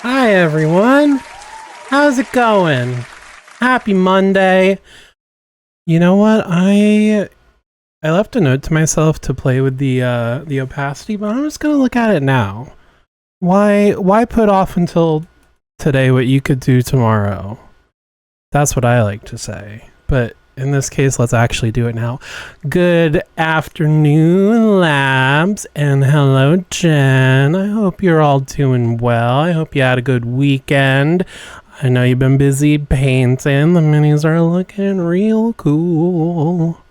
Hi everyone! How's it going? Happy Monday! You know what? I left a note to myself to play with the opacity, but I'm just gonna look at it now. Why put off until today what you could do tomorrow? That's what I like to say. But in this case, let's actually do it now. Good afternoon, labs, and hello, Jen. I hope you're all doing well. I hope you had a good weekend. I know you've been busy painting. The minis are looking real cool.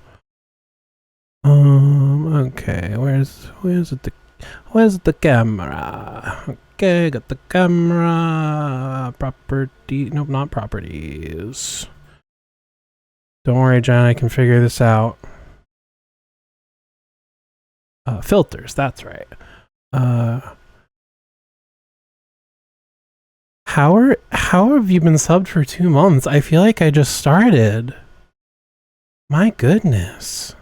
Okay, where's the camera? Okay, got the camera. Property, nope, not properties. Don't worry, John, I can figure this out. Filters, that's right. How have you been subbed for 2 months? I feel like I just started. My goodness.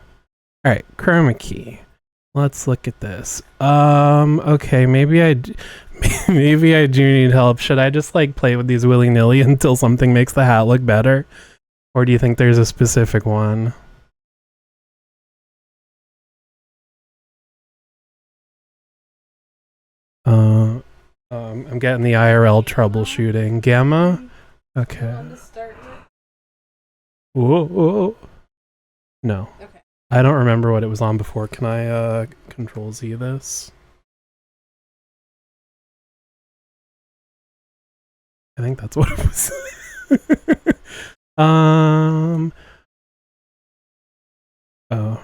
Alright, chroma key. Let's look at this. Okay, maybe I do need help. Should I just like play with these willy-nilly until something makes the hat look better? Or do you think there's a specific one? I'm getting the IRL troubleshooting. Gamma? Okay. Whoa. No. Okay. I don't remember what it was on before. Can I control Z this? I think that's what it was. Oh,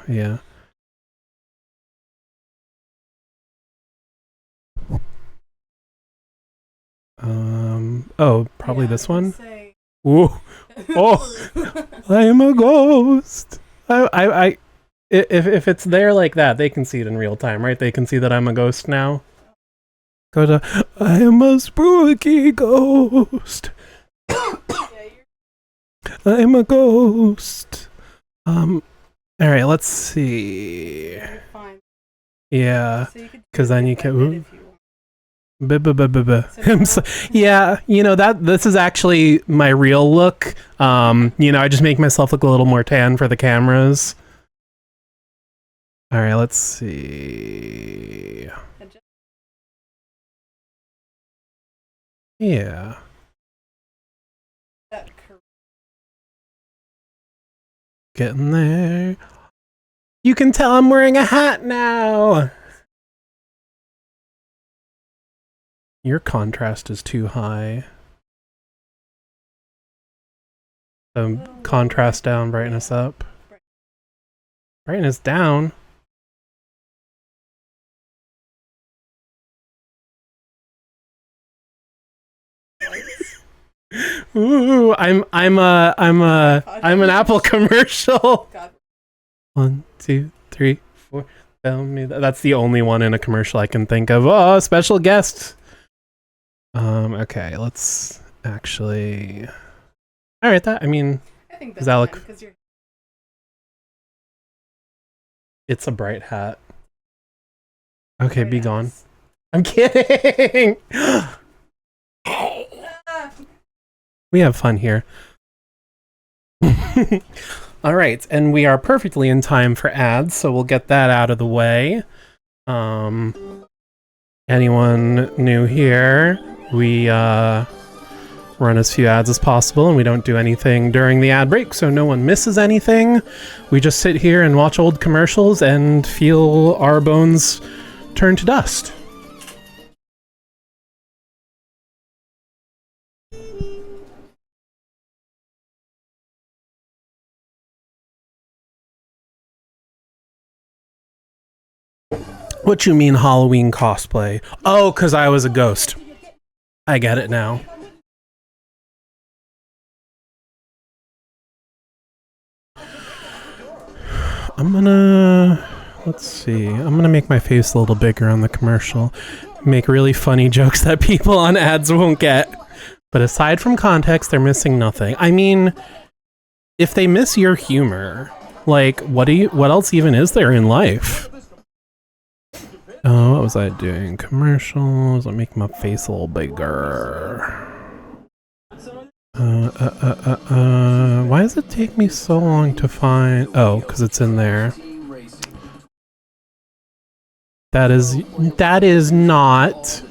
yeah. Oh, probably this one? Ooh. Oh, I am a ghost. If it's there like that, they can see it in real time, right? They can see that I'm a ghost now. Go to, I am a spooky ghost. I'm a ghost. Alright, let's see. Yeah, because then you can. Yeah, you know that this is actually my real look. You know, I just make myself look a little more tan for the cameras. All right, let's see. Yeah. Getting there. You can tell I'm wearing a hat now. Your contrast is too high. Contrast down, brightness up. Brightness down. Ooh, I'm an Apple commercial. 1, 2, 3, 4. Tell me that's the only one in a commercial I can think of. Oh, special guest. Okay, let's actually. All right, I mean, I think does that look? It's a bright hat. Okay, be gone. I'm kidding. We have fun here. All right, and we are perfectly in time for ads, so we'll get that out of the way. Anyone new here? We run as few ads as possible, and we don't do anything during the ad break, so no one misses anything. We just sit here and watch old commercials and feel our bones turn to dust. What you mean Halloween cosplay? Oh, because I was a ghost. I get it now. Let's see. I'm gonna make my face a little bigger on the commercial. Make really funny jokes that people on ads won't get. But aside from context, they're missing nothing. I mean, if they miss your humor, like, what else even is there in life? Oh, what was I doing? Commercials. I'll make my face a little bigger. Why does it take me so long to find? Oh, because it's in there. That is not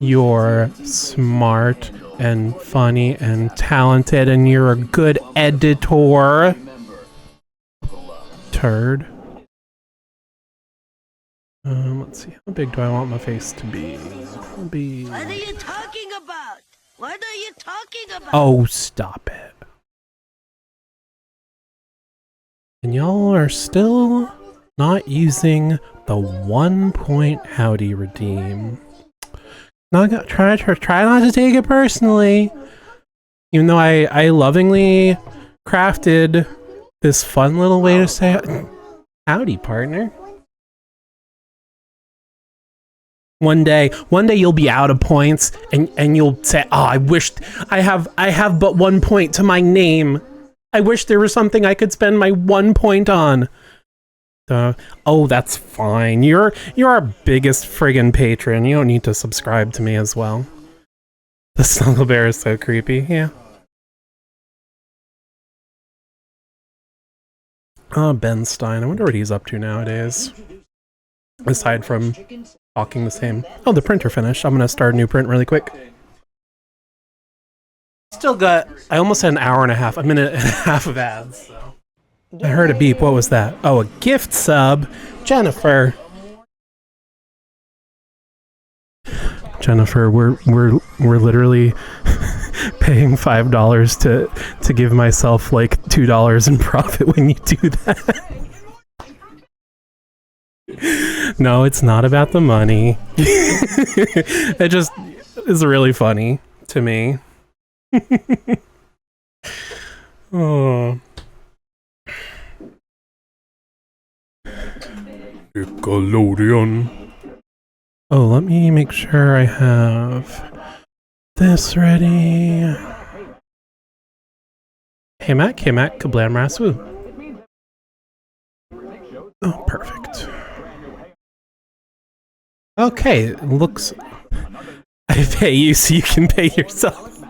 you're smart and funny and talented and you're a good editor. Turd. Let's see. How big do I want my face to be? What are you talking about? What are you talking about? Oh, stop it. And y'all are still not using the 1 point howdy redeem. Not gonna try not to take it personally. Even though I lovingly crafted this fun little way to say howdy, partner. One day you'll be out of points and you'll say, "Oh, I wish I have but 1 point to my name. I wish there was something I could spend my 1 point on." Oh, that's fine. You're our biggest friggin' patron. You don't need to subscribe to me as well. The snuggle bear is so creepy. Yeah. Oh, Ben Stein. I wonder what he's up to nowadays. Aside from talking the same. Oh, the printer finished. I'm gonna start a new print really quick. Still got. I almost had an hour and a half. A minute and a half of ads. So. I heard a beep. What was that? Oh, a gift sub. Jennifer. Jennifer, we're literally paying $5 to give myself like $2 in profit when you do that. No, it's not about the money. It just is really funny to me. Oh. Nickelodeon. Oh, let me make sure I have this ready. Hey Mac, kablam raswoo. Oh, perfect. Okay, looks... I pay you so you can pay yourself.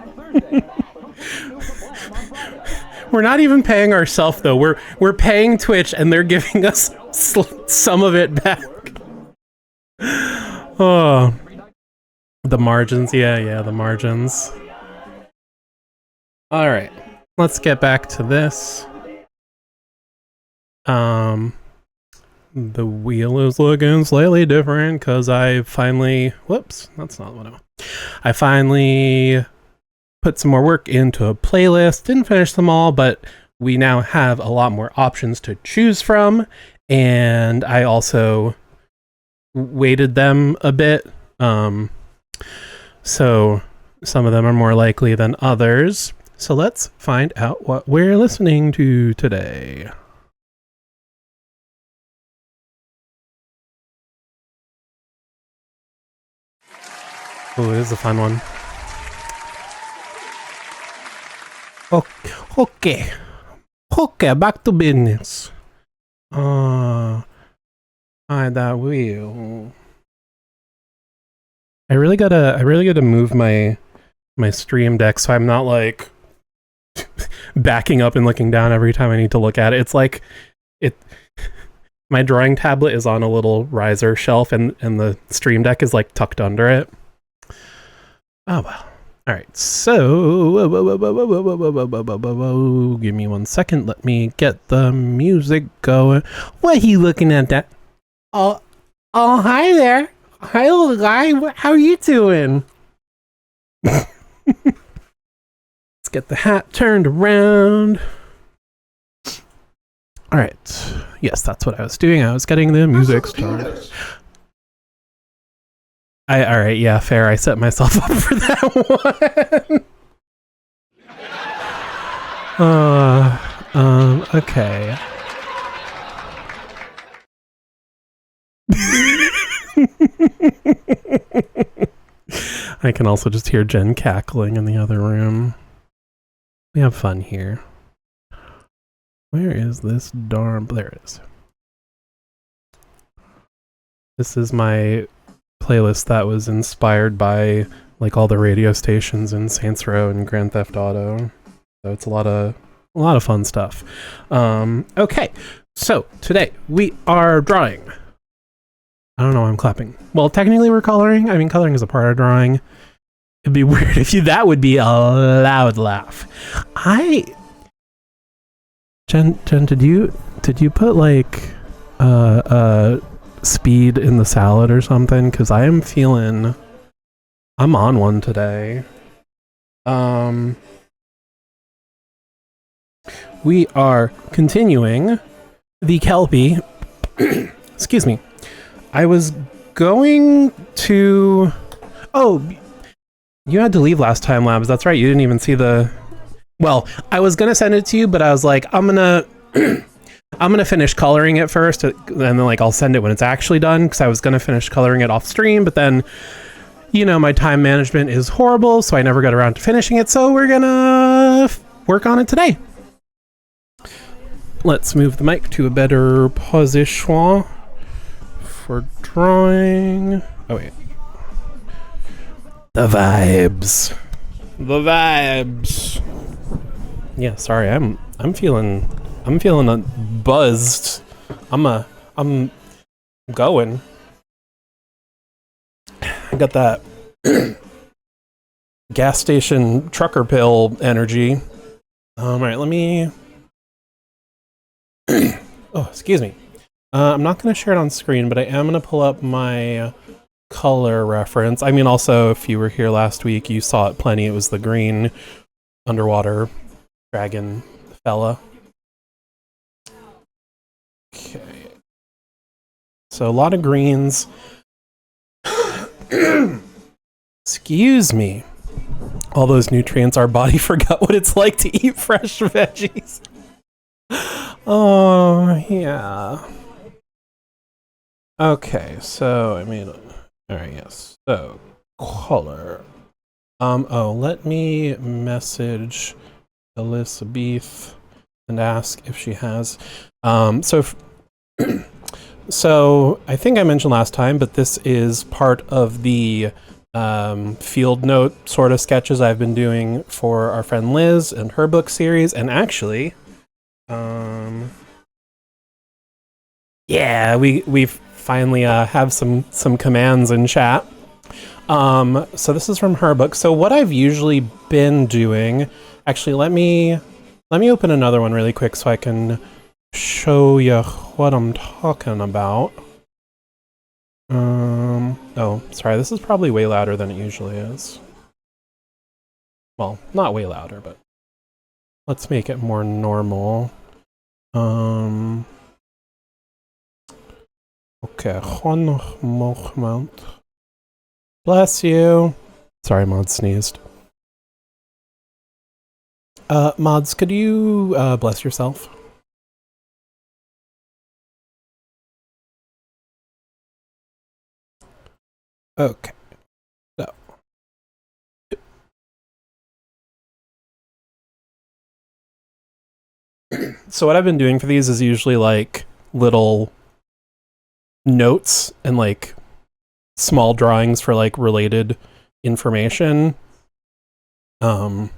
We're not even paying ourselves though. We're paying Twitch and they're giving us some of it back. Oh, the margins. Yeah, the margins. All right, let's get back to this. The wheel is looking slightly different because I finally, whoops, that's not what I want. I finally put some more work into a playlist. Didn't finish them all, but we now have a lot more options to choose from. And I also weighted them a bit. So some of them are more likely than others. So let's find out what we're listening to today. Oh, it is a fun one. Okay, back to business. That wheel. I really gotta move my stream deck so I'm not like backing up and looking down every time I need to look at it. It's like my drawing tablet is on a little riser shelf and the stream deck is like tucked under it. Oh well. Alright, so give me 1 second, let me get the music going. What are you looking at that? Oh hi there. Hi little guy, how are you doing? Let's get the hat turned around. Alright, yes, that's what I was doing. I was getting the music started. Alright, yeah, fair. I set myself up for that one. Okay. I can also just hear Jen cackling in the other room. We have fun here. Where is this darn... There it is. This is my playlist that was inspired by like all the radio stations in Saints Row and Grand Theft Auto. So it's a lot of fun stuff. Okay, so today we are drawing. I don't know why I'm clapping. Well, technically we're coloring. I mean, coloring is a part of drawing. It'd be weird if that would be a loud laugh. Jen, did you put like speed in the salad or something? Because I'm on one today. We are continuing the kelpie. Excuse me. I was going to... Oh, you had to leave last time, Labs. That's right. You didn't even see the... Well, I was going to send it to you, but I was like, I'm going to finish coloring it first, and then like I'll send it when it's actually done, because I was going to finish coloring it off stream, but then, you know, my time management is horrible, so I never got around to finishing it, so we're going to work on it today. Let's move the mic to a better position for drawing. Oh wait. The vibes. The vibes. Yeah, sorry. I'm feeling buzzed. I'm going. I got that gas station trucker pill energy. All right, let me oh, excuse me. I'm not going to share it on screen, but I am going to pull up my color reference. I mean, also, if you were here last week, you saw it plenty. It was the green underwater dragon fella. Okay. So a lot of greens. Excuse me. All those nutrients, our body forgot what it's like to eat fresh veggies. Oh, yeah. Okay, so I mean, all right, yes. So color. Let me message Elizabeth and ask if she has. So I think I mentioned last time, but this is part of the field note sort of sketches I've been doing for our friend Liz and her book series, and actually, yeah, we finally have some commands in chat. So this is from her book. So what I've usually been doing, actually, let me open another one really quick so I can show you what I'm talking about. Oh, sorry, this is probably way louder than it usually is. Well, not way louder, but let's make it more normal. Okay, one moment. Bless you. Sorry, Mod sneezed. Mods, could you bless yourself? Okay. So what I've been doing for these is usually like little notes and like small drawings for like related information. To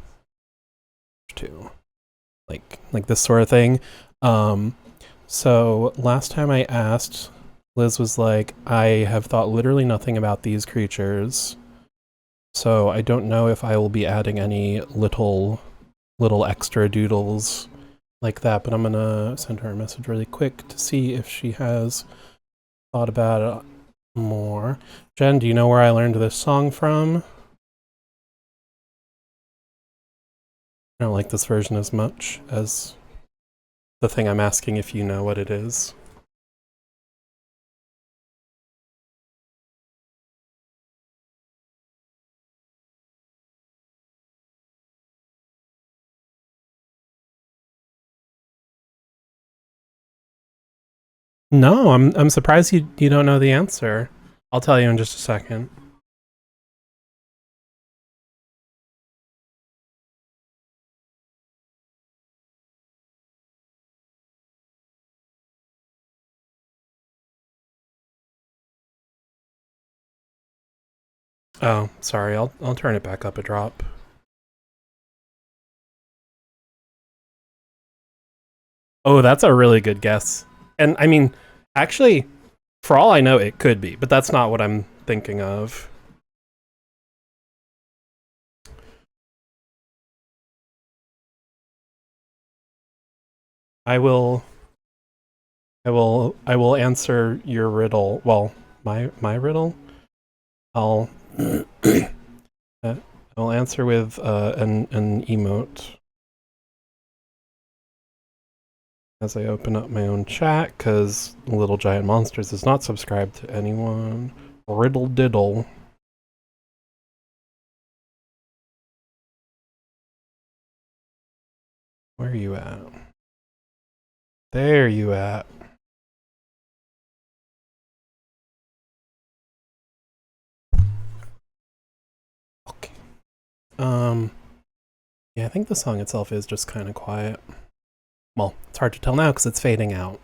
like this sort of thing. So last time I asked, Liz was like, I have thought literally nothing about these creatures. So I don't know if I will be adding any little extra doodles like that, but I'm gonna send her a message really quick to see if she has thought about it more. Jen, do you know where I learned this song from? I don't like this version as much as the thing I'm asking if you know what it is. No, I'm surprised you don't know the answer. I'll tell you in just a second. Oh, sorry. I'll turn it back up a drop. Oh, that's a really good guess. And I mean, actually, for all I know, it could be, but that's not what I'm thinking of. I will I will answer your riddle. Well, my riddle. I'll I'll answer with an emote as I open up my own chat because Little Giant Monsters is not subscribed to anyone. Riddle diddle. Where are you at? There you at. Okay. Yeah, I think the song itself is just kind of quiet. Well, it's hard to tell now because it's fading out.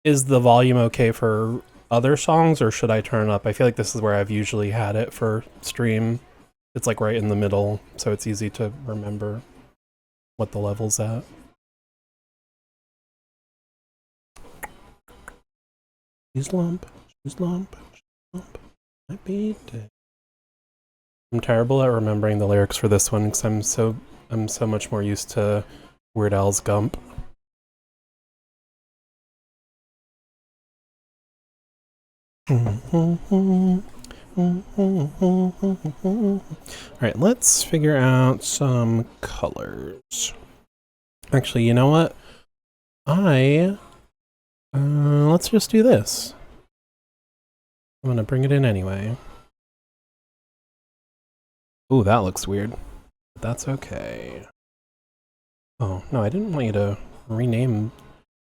Is the volume okay for other songs, or should I turn it up? I feel like this is where I've usually had it for stream. It's like right in the middle, so it's easy to remember what the level's at. She's lump, she's lump, I beat it. I'm terrible at remembering the lyrics for this one because I'm so much more used to Weird Al's Gump. Alright, let's figure out some colors. Actually, you know what? Let's just do this. I'm gonna bring it in anyway. Ooh, that looks weird. That's okay. Oh, no, I didn't want you to rename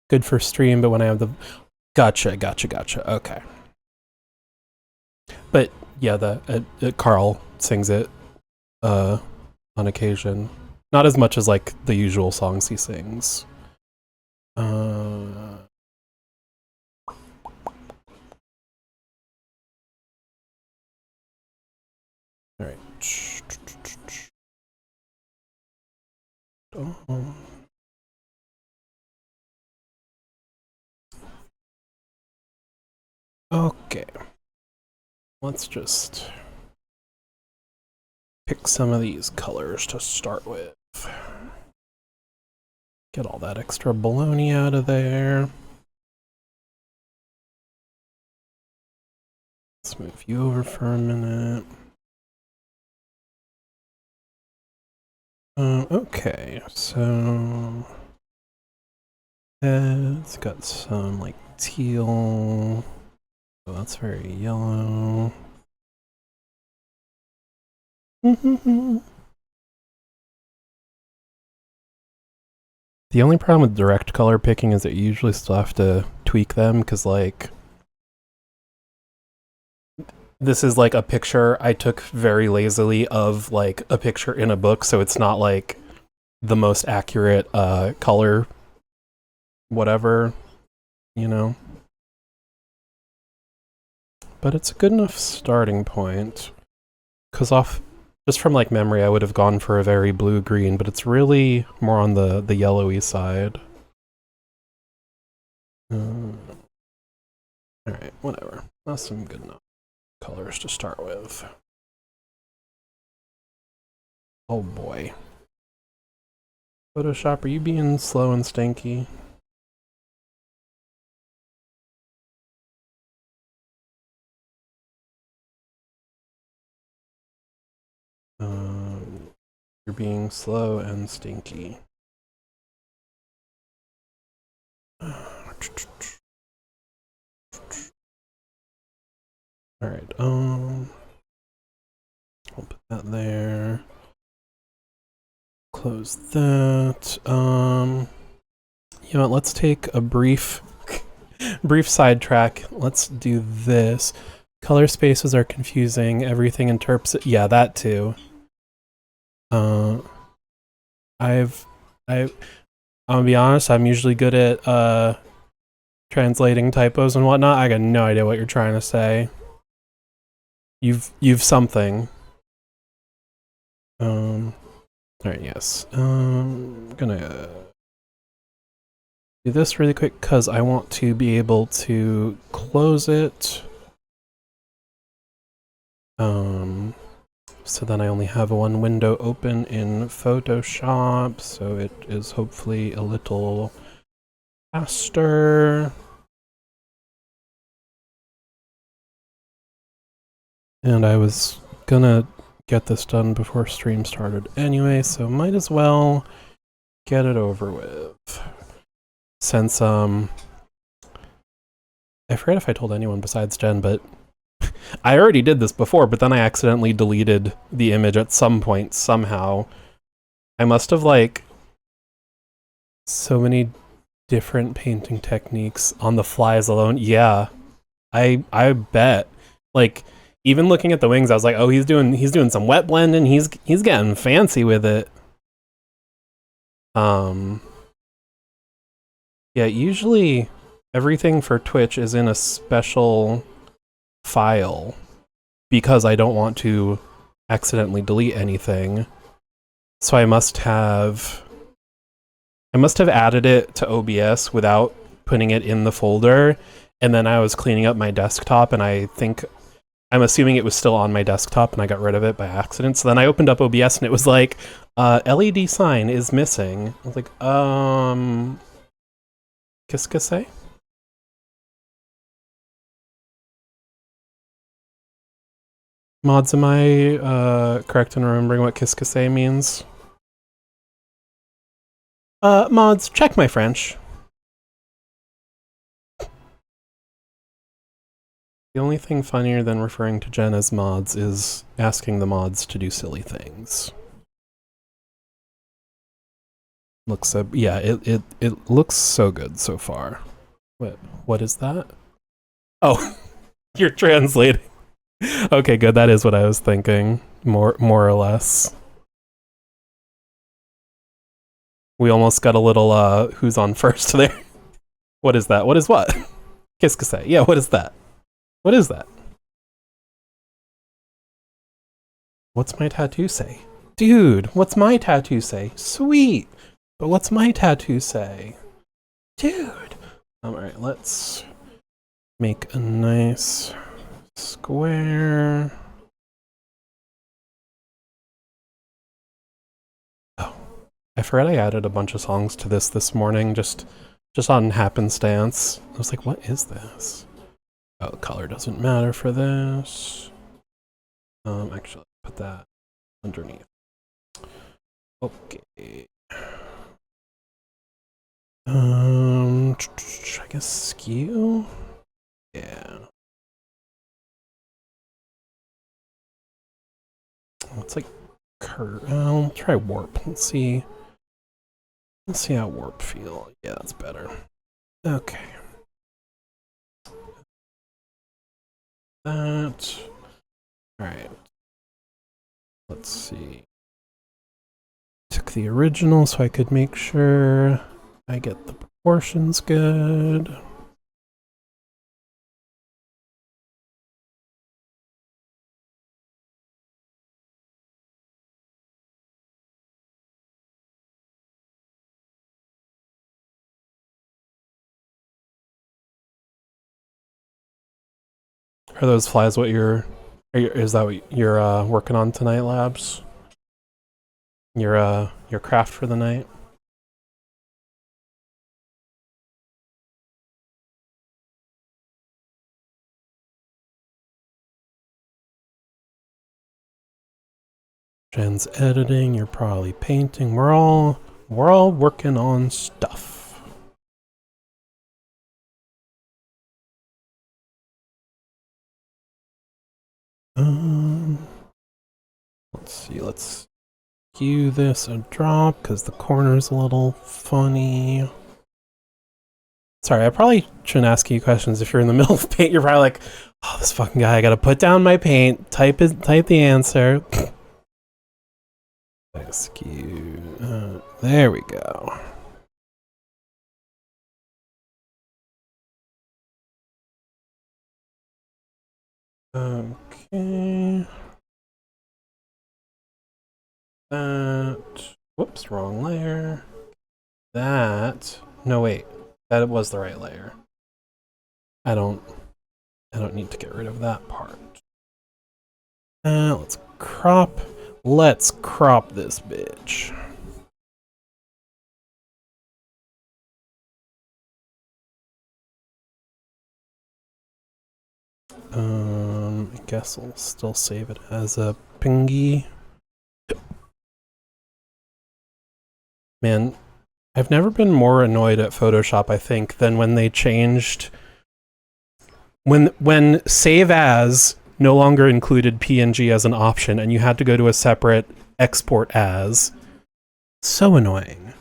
good for stream, but when I have the... Gotcha. Okay. But yeah, Carl sings it on occasion. Not as much as like the usual songs he sings. All right. Oh. Okay. Let's just pick some of these colors to start with. Get all that extra baloney out of there. Let's move you over for a minute. Okay, so it's got some like teal. Oh, that's very yellow. The only problem with direct color picking is that you usually still have to tweak them because like this is like a picture I took very lazily of like a picture in a book, so it's not like the most accurate color whatever, you know. But it's a good enough starting point. Cause just from like memory I would have gone for a very blue-green, but it's really more on the yellowy side. Alright, whatever. That's some good enough colors to start with. Oh boy. Photoshop, are you being slow and stinky? You're being slow and stinky. Alright, I'll put that there. Close that. You know what, let's take a brief sidetrack. Let's do this. Color spaces are confusing. Everything interprets it. Yeah, that too. I'm gonna be honest, I'm usually good at translating typos and whatnot. I got no idea what you're trying to say. You've something. Alright, yes. Gonna do this really quick because I want to be able to close it. So then I only have one window open in Photoshop, so it is hopefully a little faster. And I was gonna get this done before stream started anyway, so might as well get it over with. Since, I forget if I told anyone besides Jen, but I already did this before, but then I accidentally deleted the image at some point, somehow. I must have, like, so many different painting techniques on the flies alone. Yeah, I bet. Like, even looking at the wings, I was like, oh, he's doing some wet blending. He's getting fancy with it. Yeah, usually everything for Twitch is in a special file because I don't want to accidentally delete anything. So I must have added it to OBS without putting it in the folder, and then I was cleaning up my desktop, and I'm assuming it was still on my desktop and I got rid of it by accident. So then I opened up OBS and it was like, LED sign is missing. I was like, qu'est-ce que c'est? Mods, am I correct in remembering what qu'est-ce que c'est means? Mods, check my French. The only thing funnier than referring to Jen as mods is asking the mods to do silly things. Looks so, yeah, it looks so good so far. What is that? Oh, you're translating. Okay, good. That is what I was thinking, more or less. We almost got a little who's on first there. What is that? What is what? Qu'est-ce que c'est? Yeah, what is that? What is that? What's my tattoo say? Dude, what's my tattoo say? Sweet! But what's my tattoo say? Dude! Alright, let's make a nice square. Oh, I forgot I added a bunch of songs to this morning, just on happenstance. I was like, what is this? Oh, color doesn't matter for this. Actually, put that underneath. Okay. I guess skew? Yeah. It's like curve. I'll try warp. Let's see how warp feel. Yeah, that's better. Okay. That. Alright. Let's see. Took the original so I could make sure I get the proportions good. Are those flies what is that what you're working on tonight, Labs? Your craft for the night? Jen's editing, you're probably painting. We're all working on stuff. Let's see, let's skew this a drop because the corner's a little funny. Sorry, I probably shouldn't ask you questions if you're in the middle of paint. You're probably like, oh, this fucking guy, I gotta put down my paint, type the answer. Skew. There we go. Okay. That. Whoops, wrong layer. That. No, wait. That was the right layer. I don't need to get rid of that part. Let's crop. Let's crop this bitch. I guess I'll still save it as a pingy. Man, I've never been more annoyed at Photoshop, I think, than when they changed when save as no longer included PNG as an option and you had to go to a separate export as. So annoying.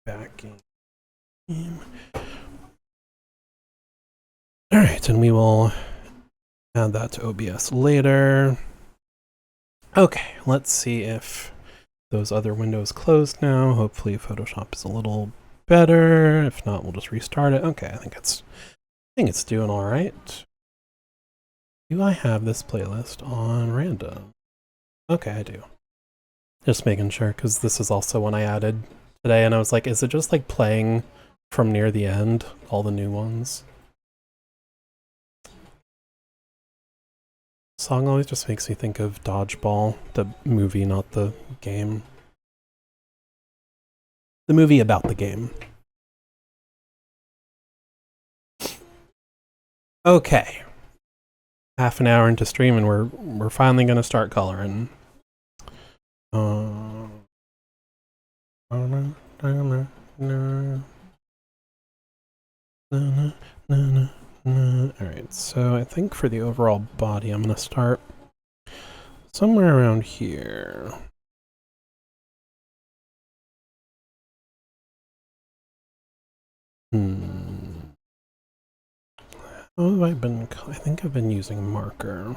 Backing. Alright, and we will add that to OBS later. Okay, let's see if those other windows closed now. Hopefully Photoshop is a little better. If not, we'll just restart it. Okay, I think it's doing all right. Do I have this playlist on random? Okay, I do. Just making sure, because this is also one I added today, and I was like, is it just like playing from near the end, all the new ones? Song always just makes me think of Dodgeball, the movie, not the game. The movie about the game. Okay. Half an hour into stream and we're finally gonna start coloring. Alright, so I think for the overall body I'm gonna start somewhere around here. How have I been? I think I've been using marker.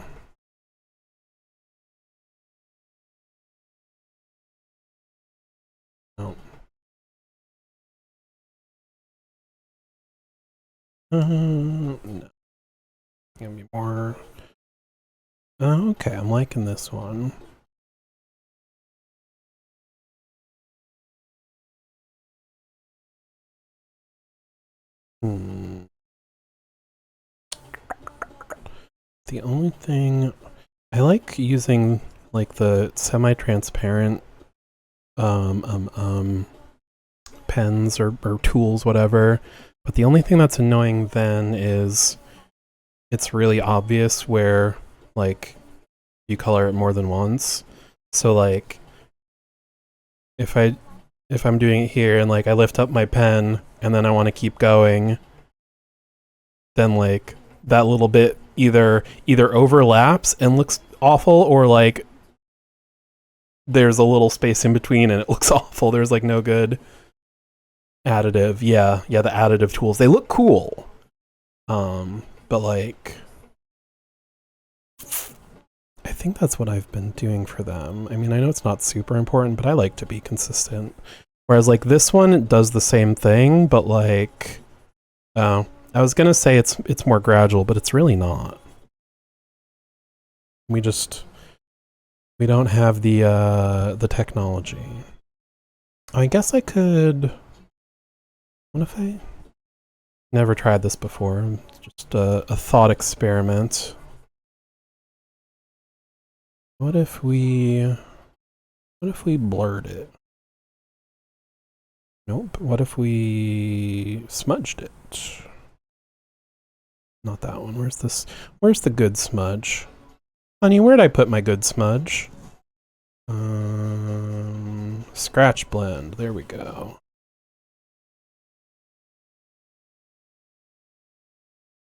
No. No. Gonna be more. Okay, I'm liking this one. The only thing I like using, like the semi-transparent pens or tools, whatever. But the only thing that's annoying then is it's really obvious where like you color it more than once. So like if I'm doing it here and like I lift up my pen and then I want to keep going, then like that little bit either overlaps and looks awful, or like there's a little space in between and it looks awful. There's like no good additive. Yeah, the additive tools, they look cool. But like I think that's what I've been doing for them. I mean, I know it's not super important, but I like to be consistent. Whereas like this one does the same thing, but like I was gonna say it's more gradual, but it's really not. We don't have the technology. I guess I could. What if I never tried this before? It's just a thought experiment. What if we blurred it? Nope. What if we smudged it? Not that one. Where's this? Where's the good smudge? Honey, where'd I put my good smudge? Scratch blend. There we go.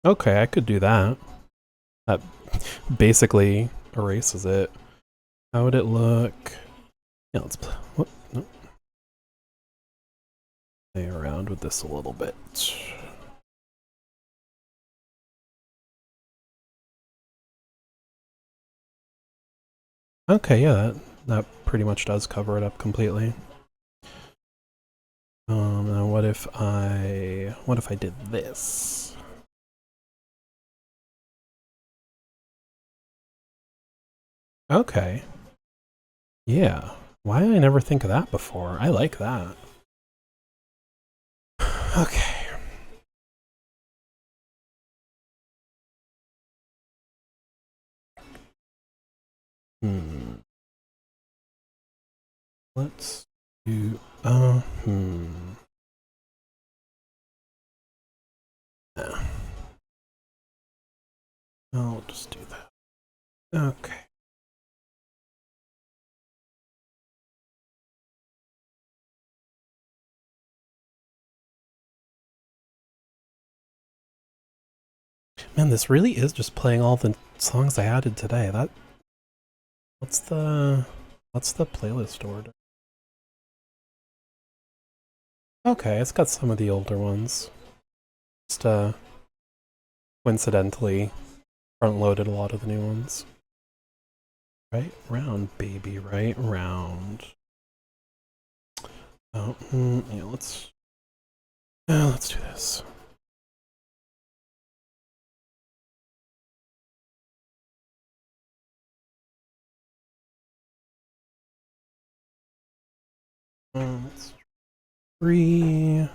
Okay, I could do that. That basically erases it. How would it look? Yeah, let's play around with this a little bit. Okay, yeah, that pretty much does cover it up completely. Now what if I did this? Okay. Yeah. Why did I never think of that before? I like that. Okay. Let's do yeah. I'll just do that. Okay. Man, this really is just playing all the songs I added today. What's the playlist order? Okay, it's got some of the older ones. Just coincidentally front loaded a lot of the new ones. Right round, baby, right round. Oh, yeah, let's do this. Let's 3.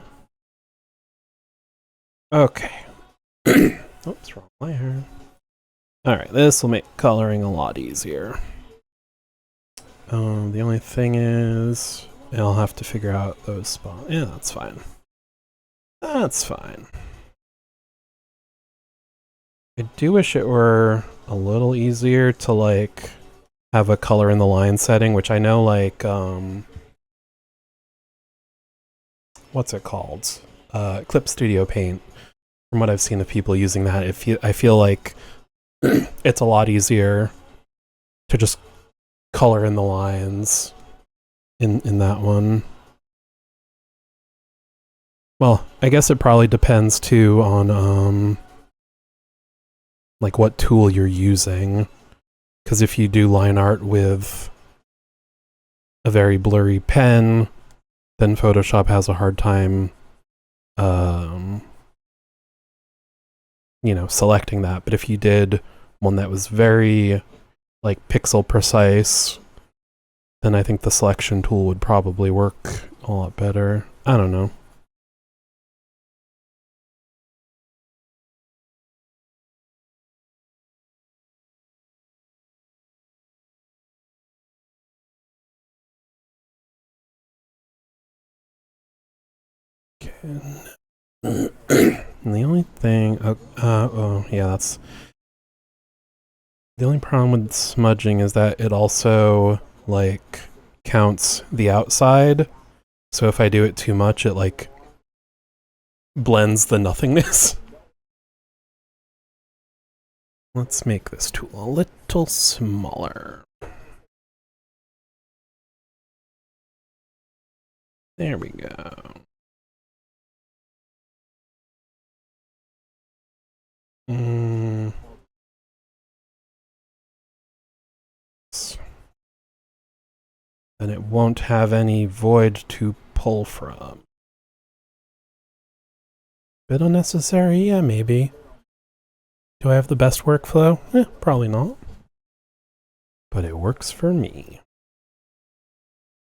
Okay. Oops, wrong layer. Alright, this will make coloring a lot easier. The only thing is, I'll have to figure out those spots. Yeah, that's fine. That's fine. I do wish it were a little easier to, like, have a color in the line setting, which I know, like, what's it called? Clip Studio Paint. From what I've seen of people using that, I feel like it's a lot easier to just color in the lines in that one. Well, I guess it probably depends too on like what tool you're using. Because if you do line art with a very blurry pen, then Photoshop has a hard time you know, selecting that. But if you did one that was very like pixel precise, then I think the selection tool would probably work a lot better. I don't know. And the only thing, oh yeah, that's the only problem with smudging is that it also like counts the outside. So if I do it too much, it like blends the nothingness. Let's make this tool a little smaller. There we go. Then it won't have any void to pull from. Bit unnecessary? Yeah, maybe. Do I have the best workflow? Probably not. But it works for me.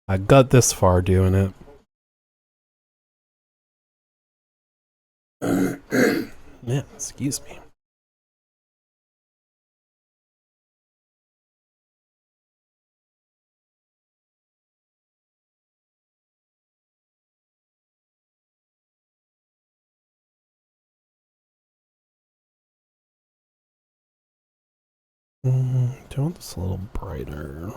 I got this far doing it. Yeah, excuse me. Do I want this a little brighter?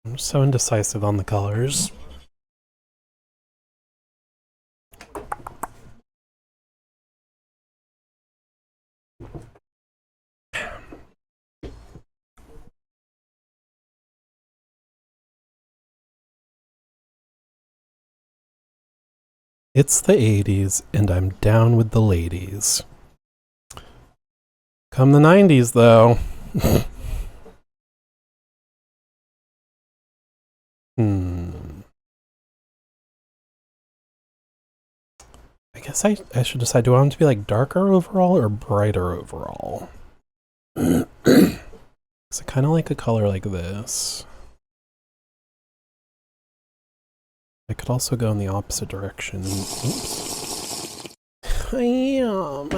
I'm so indecisive on the colors. It's the 80s, and I'm down with the ladies. Come the 90s, though. I guess I should decide, do I want to be like darker overall or brighter overall? Because I kind of like a color like this. I could also go in the opposite direction. Oops. I am.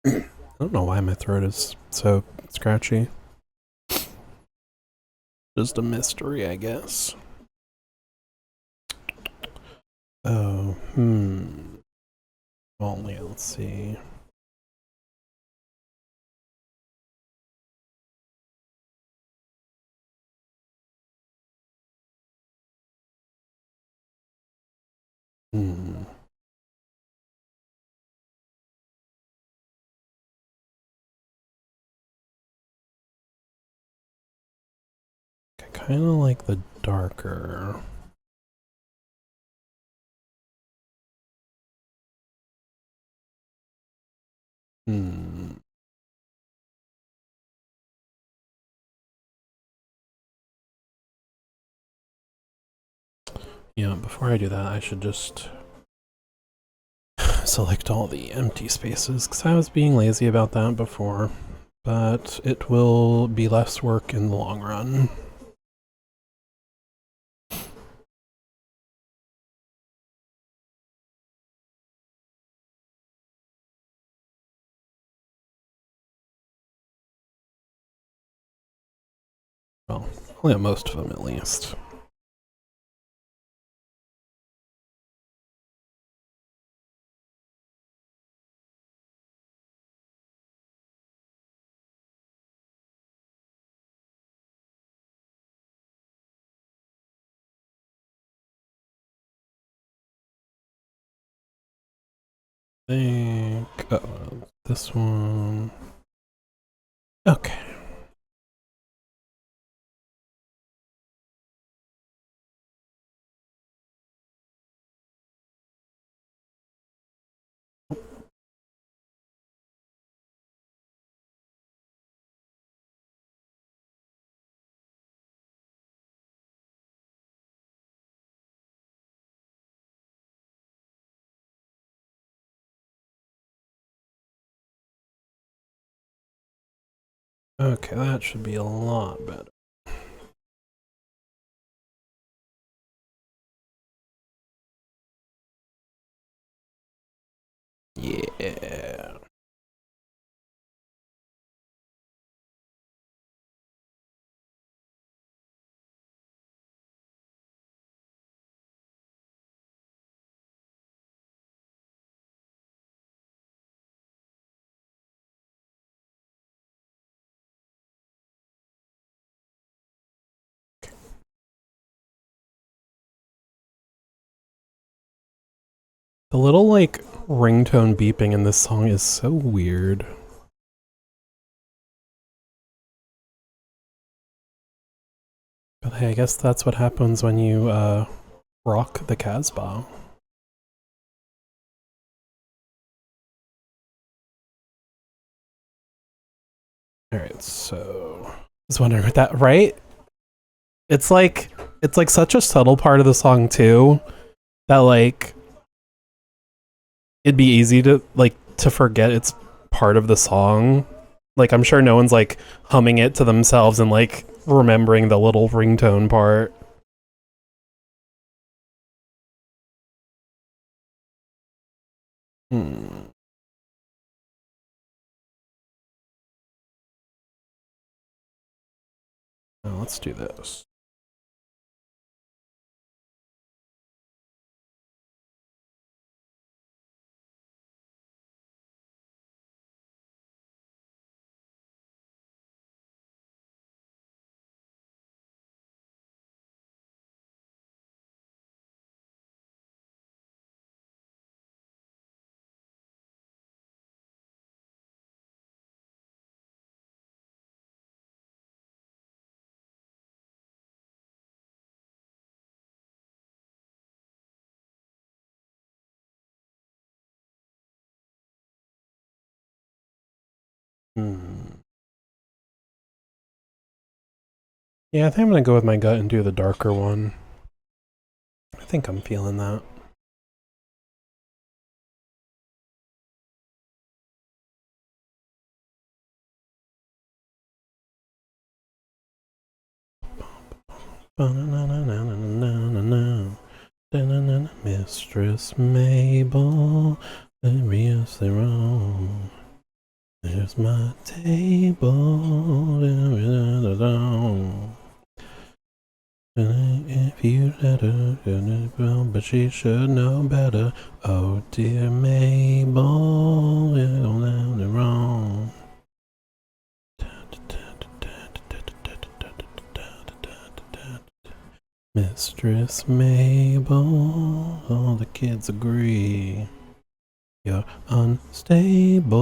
I don't know why my throat is so scratchy. Just a mystery, I guess. Oh, only, let's see. I kind of like the darker. Yeah, before I do that, I should just select all the empty spaces, because I was being lazy about that before, but it will be less work in the long run. Well, only at most of them at least. I think, this one. Okay. Okay, that should be a lot better. Yeah. The little, like, ringtone beeping in this song is so weird. But hey, I guess that's what happens when you, rock the Casbah. Alright, so I was wondering what that, right? It's like such a subtle part of the song too, that like it'd be easy to forget it's part of the song. Like I'm sure no one's like humming it to themselves and like remembering the little ringtone part. Now let's do this. Yeah, I think I'm gonna go with my gut and do the darker one. I think I'm feeling that. Mistress Mabel, seriously wrong. There's my table. If you let her, but she should know better. Oh dear Mabel, you're down the wrong. Mistress Mabel, all the kids agree. You're unstable.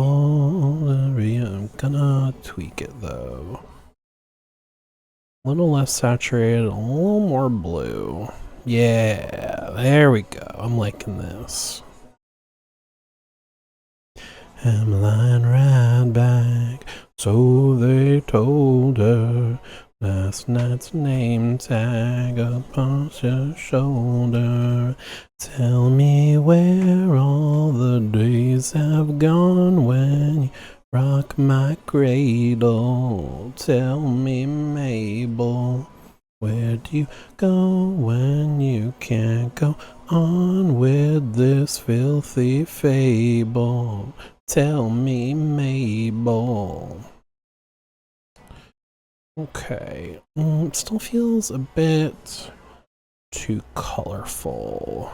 I'm gonna tweak it though. A little less saturated, a little more blue. Yeah, there we go. I'm liking this. I'm lying right back, so they told her. Last night's name tag upon your shoulder. Tell me where all the days have gone when you rock my cradle. Tell me, Mabel, where do you go when you can't go on with this filthy fable? Tell me, Mabel. Okay, still feels a bit too colorful.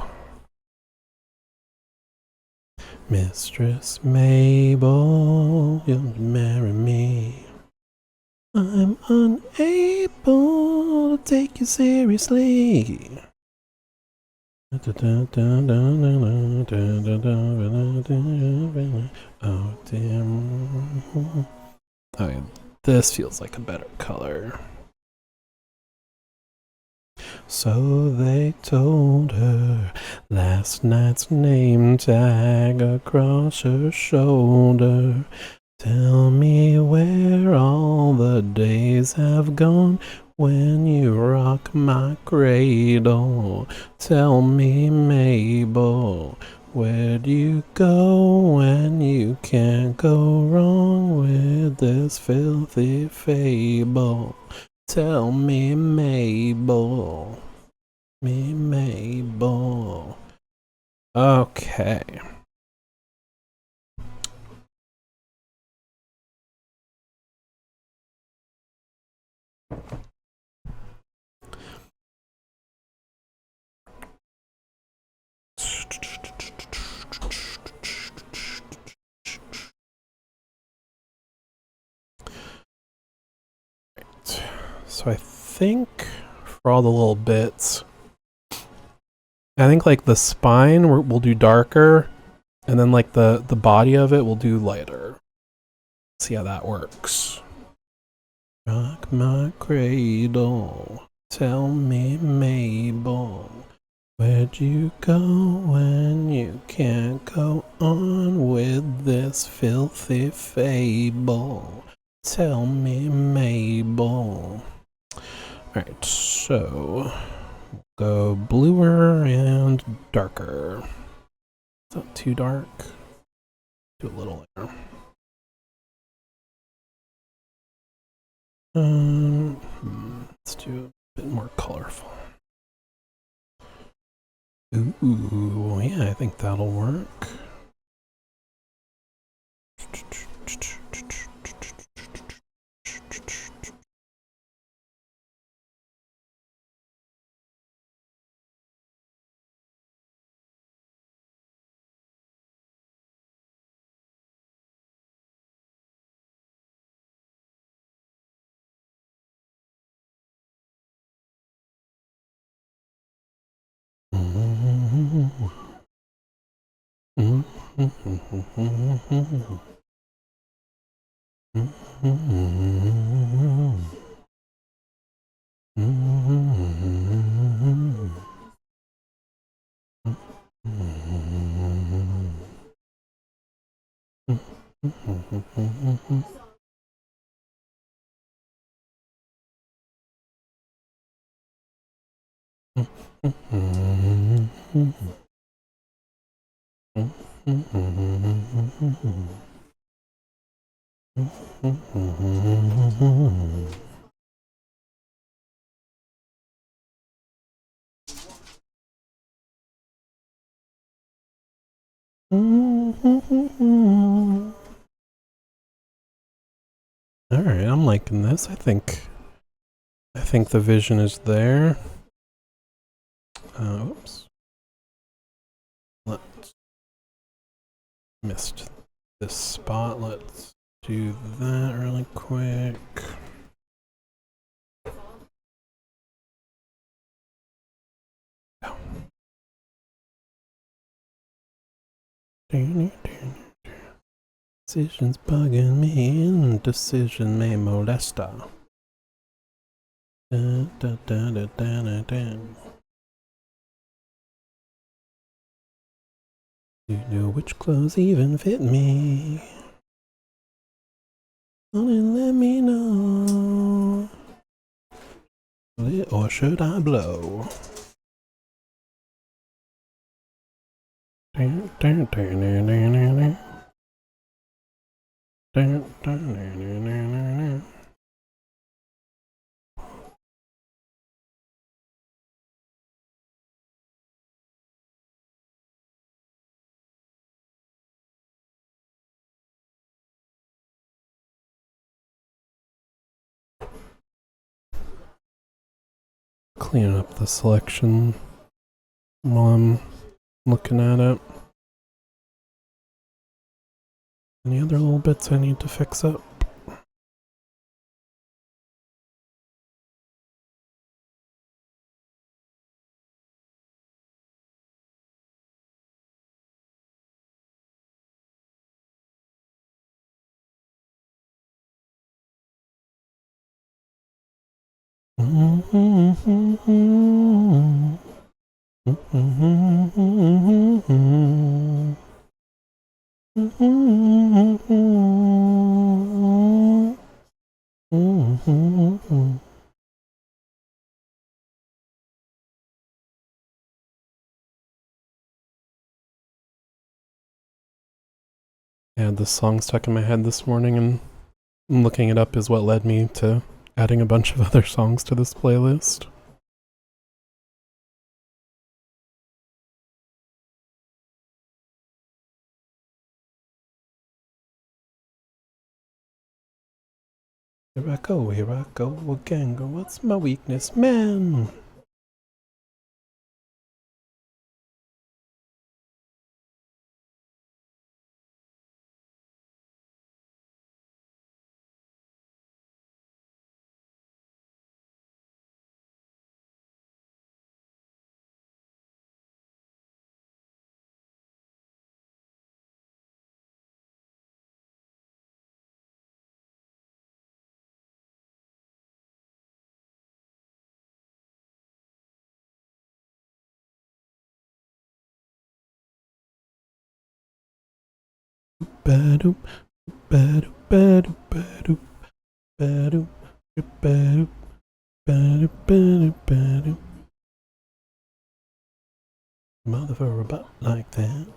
Mistress Mabel, you'll marry me. I'm unable to take you seriously. Oh damn. Okay, this feels like a better color. So they told her last night's name tag across her shoulder. Tell me where all the days have gone when you rock my cradle. Tell me, Mabel, where do you go when you can't go wrong with this filthy fable? Tell me, Mabel. Me, Mabel. Okay. So I think for all the little bits, I think like the spine we'll do darker, and then like the body of it we'll do lighter. See how that works. Rock my cradle, tell me, Mabel, where'd you go when you can't go on with this filthy fable? Tell me, Mabel. Alright, so go bluer and darker. Is that too dark? Do a little there. Let's do a bit more colorful. Ooh, yeah, I think that'll work. Alright, I'm liking this. I think the vision is there. Oops. Let's missed this spot. Let's do that really quick. Decisions bugging me, indecision may molest her. Da, da, da, da, da, da, da. Do you know which clothes even fit me? Only let me know. Or should I blow? Dun, dun, dun, dun, dun, dun, dun. Dun, dun, dun, dun, dun, dun. Clean up the selection while I'm looking at it. Any other little bits I need to fix up? I had this song stuck in my head this morning, and looking it up is what led me to adding a bunch of other songs to this playlist. Here I go again, go, what's my weakness, man? Ba-doop, ba-doop, ba-doop, ba-doop, ba-doop, ba-doop, ba-doop, ba-doop, ba-doop. Mother for a butt like that.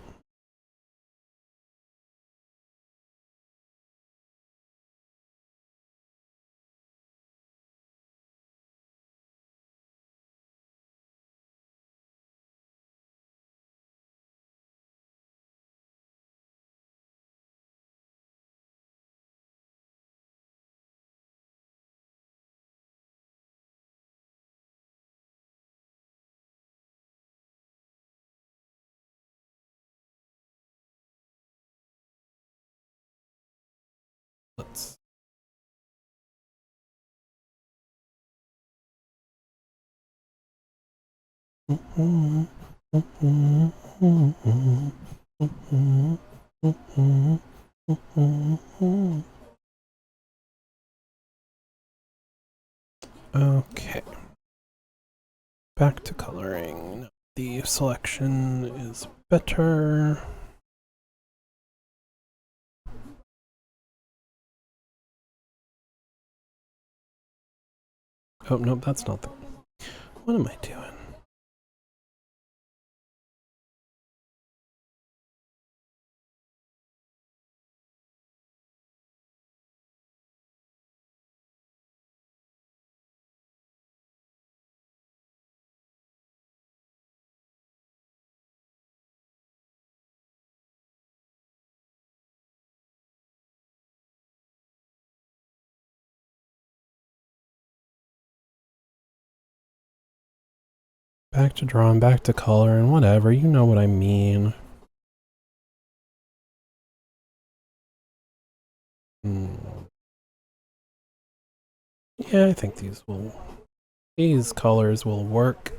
Let's okay. Back to coloring. The selection is better. Oh, no, that's not the... What am I doing? Back to drawing, back to color, and whatever. You know what I mean. Yeah, I think these colors will work.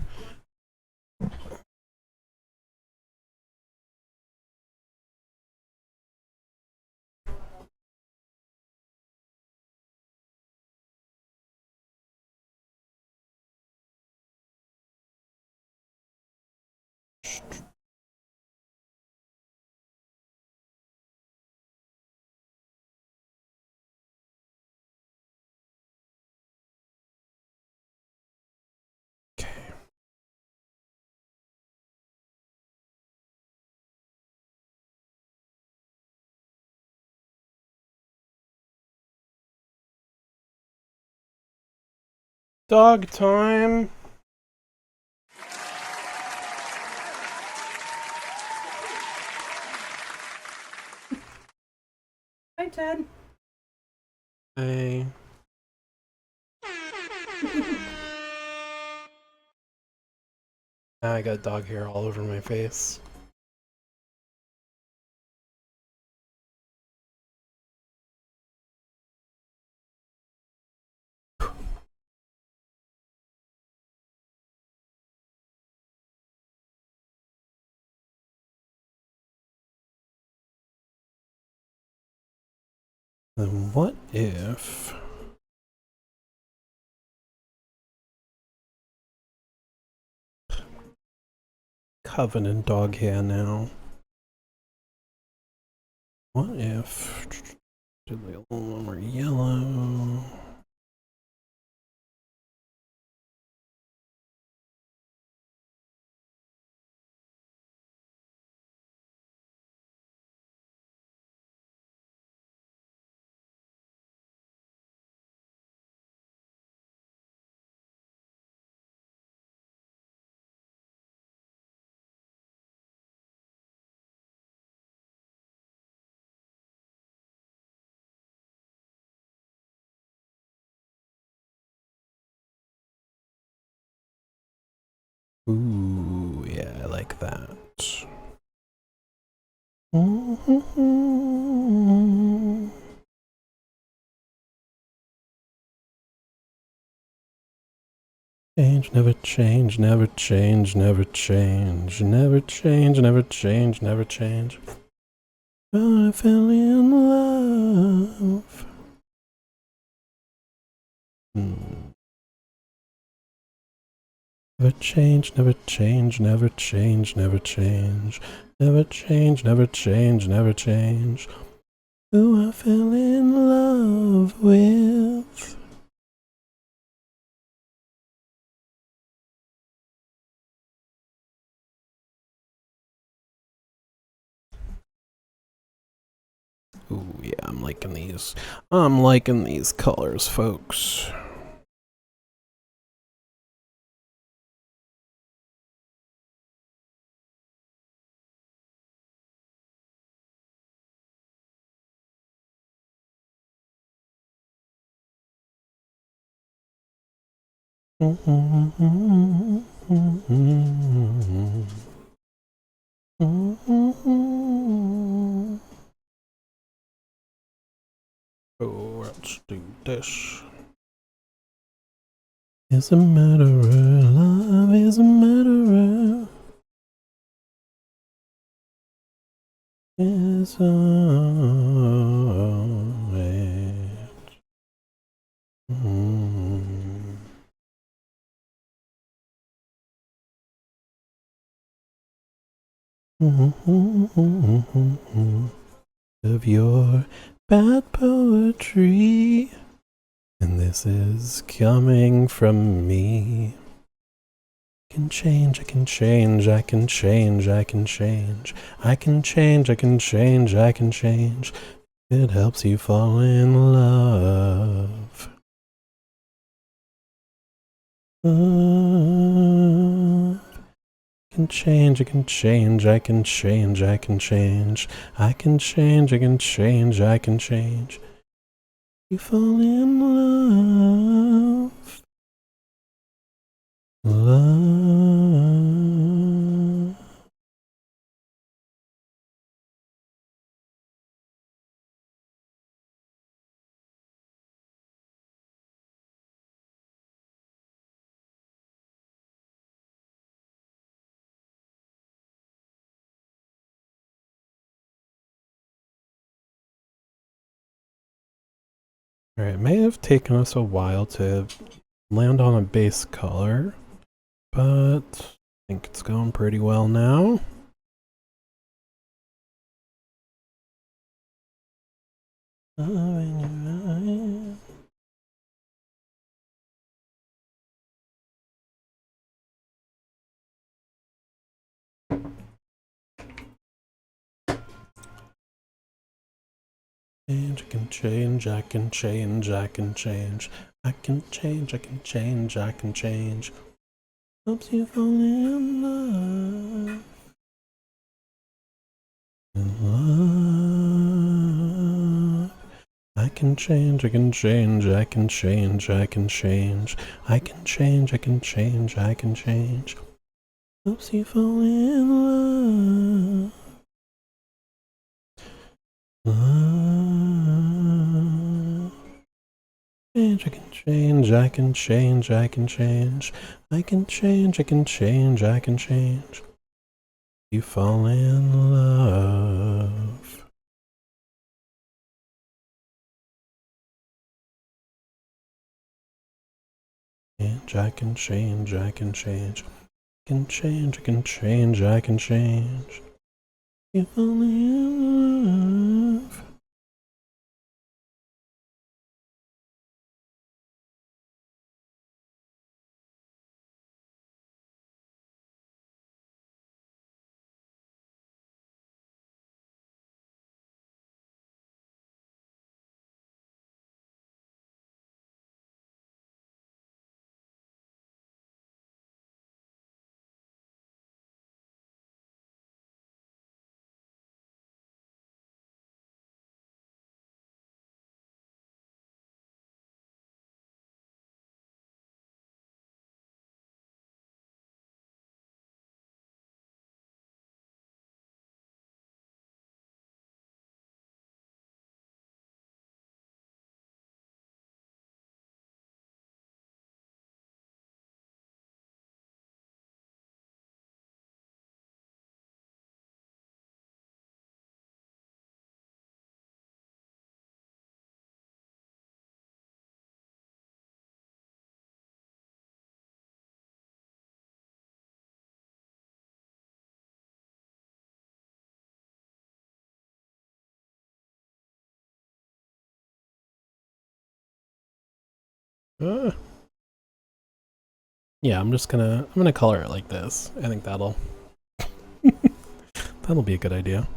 Dog time. Hi, Ted. Hey. I got dog hair all over my face. Then what if... Covenant dog hair now. What if... Do a little more yellow... Ooh, yeah, I like that. Change, never change, never change, never change, never change, never change, never change. But I fell in love. Never change, never change, never change, never change, never change, never change, never change. Who I fell in love with. Ooh, yeah, I'm liking these. I'm liking these colors, folks. Oh, let's do this. Is a murderer, love is a murderer. Is alright. Of your bad poetry, and this is coming from me. I can change, I can change, I can change, I can change, I can change, I can change, I can change. It helps you fall in love. I can change, I can change, I can change, I can change, I can change, I can change, I can change. You fall in love. Love. Alright, it may have taken us a while to land on a base color, but I think it's going pretty well now. I can change, I can change, I can change. I can change, I can change, I can change. Helps you fall in love. In love. I can change, I can change, I can change, I can change. I can change, I can change, I can change. Helps you fall in love. Change, I can change, I can change, I can change. I can change, I can change, I can change. You fall in love. Change, I can change, I can change. I can change, I can change, I can change. You fall in love. Yeah, I'm gonna color it like this. I think that'll be a good idea.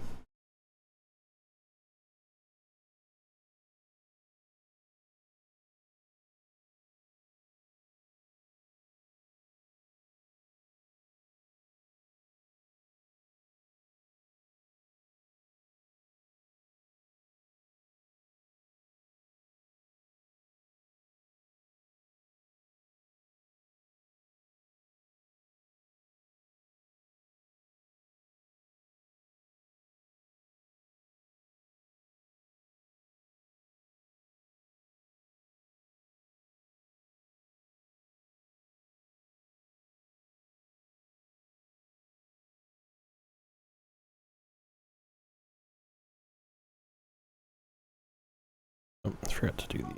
Oh, I forgot to do the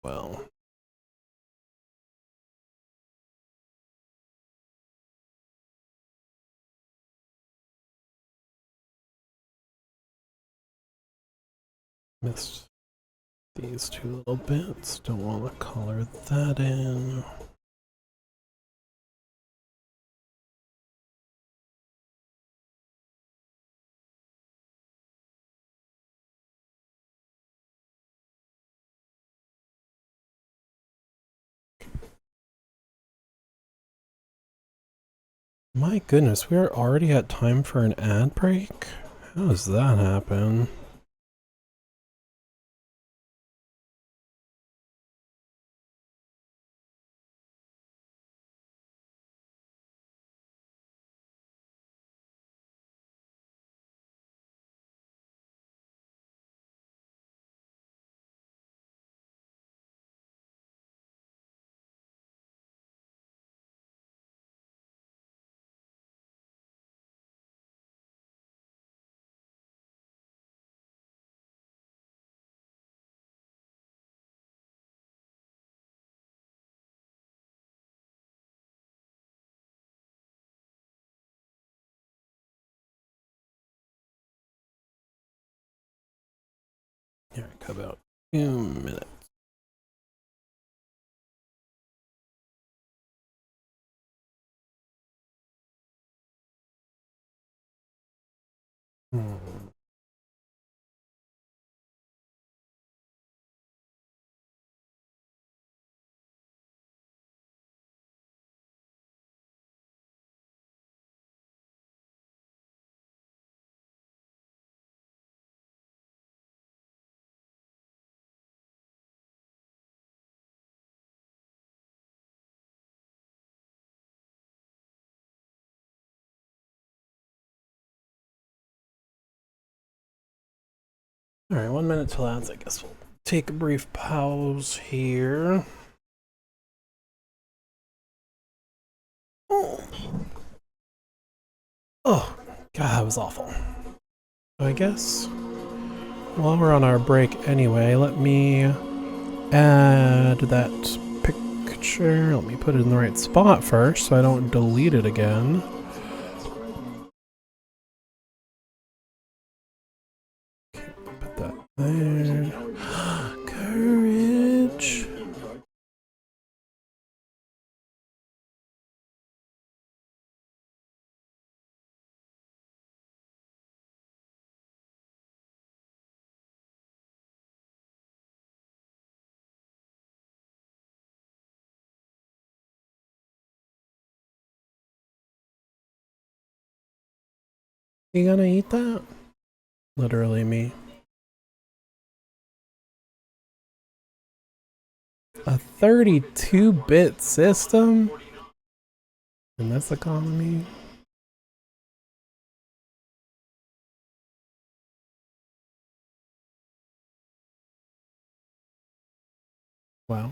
well. Missed these two little bits. Don't want to color that in. My goodness, we are already at time for an ad break? How does that happen? Here, about 2 minutes. All right, 1 minute till ads. I guess we'll take a brief pause here. Oh, God, that was awful. I guess while we're on our break anyway, let me add that picture. Let me put it in the right spot first so I don't delete it again. Okay, put that there. Courage. You gonna eat that? Literally me. A 32-bit system? In this economy? Wow.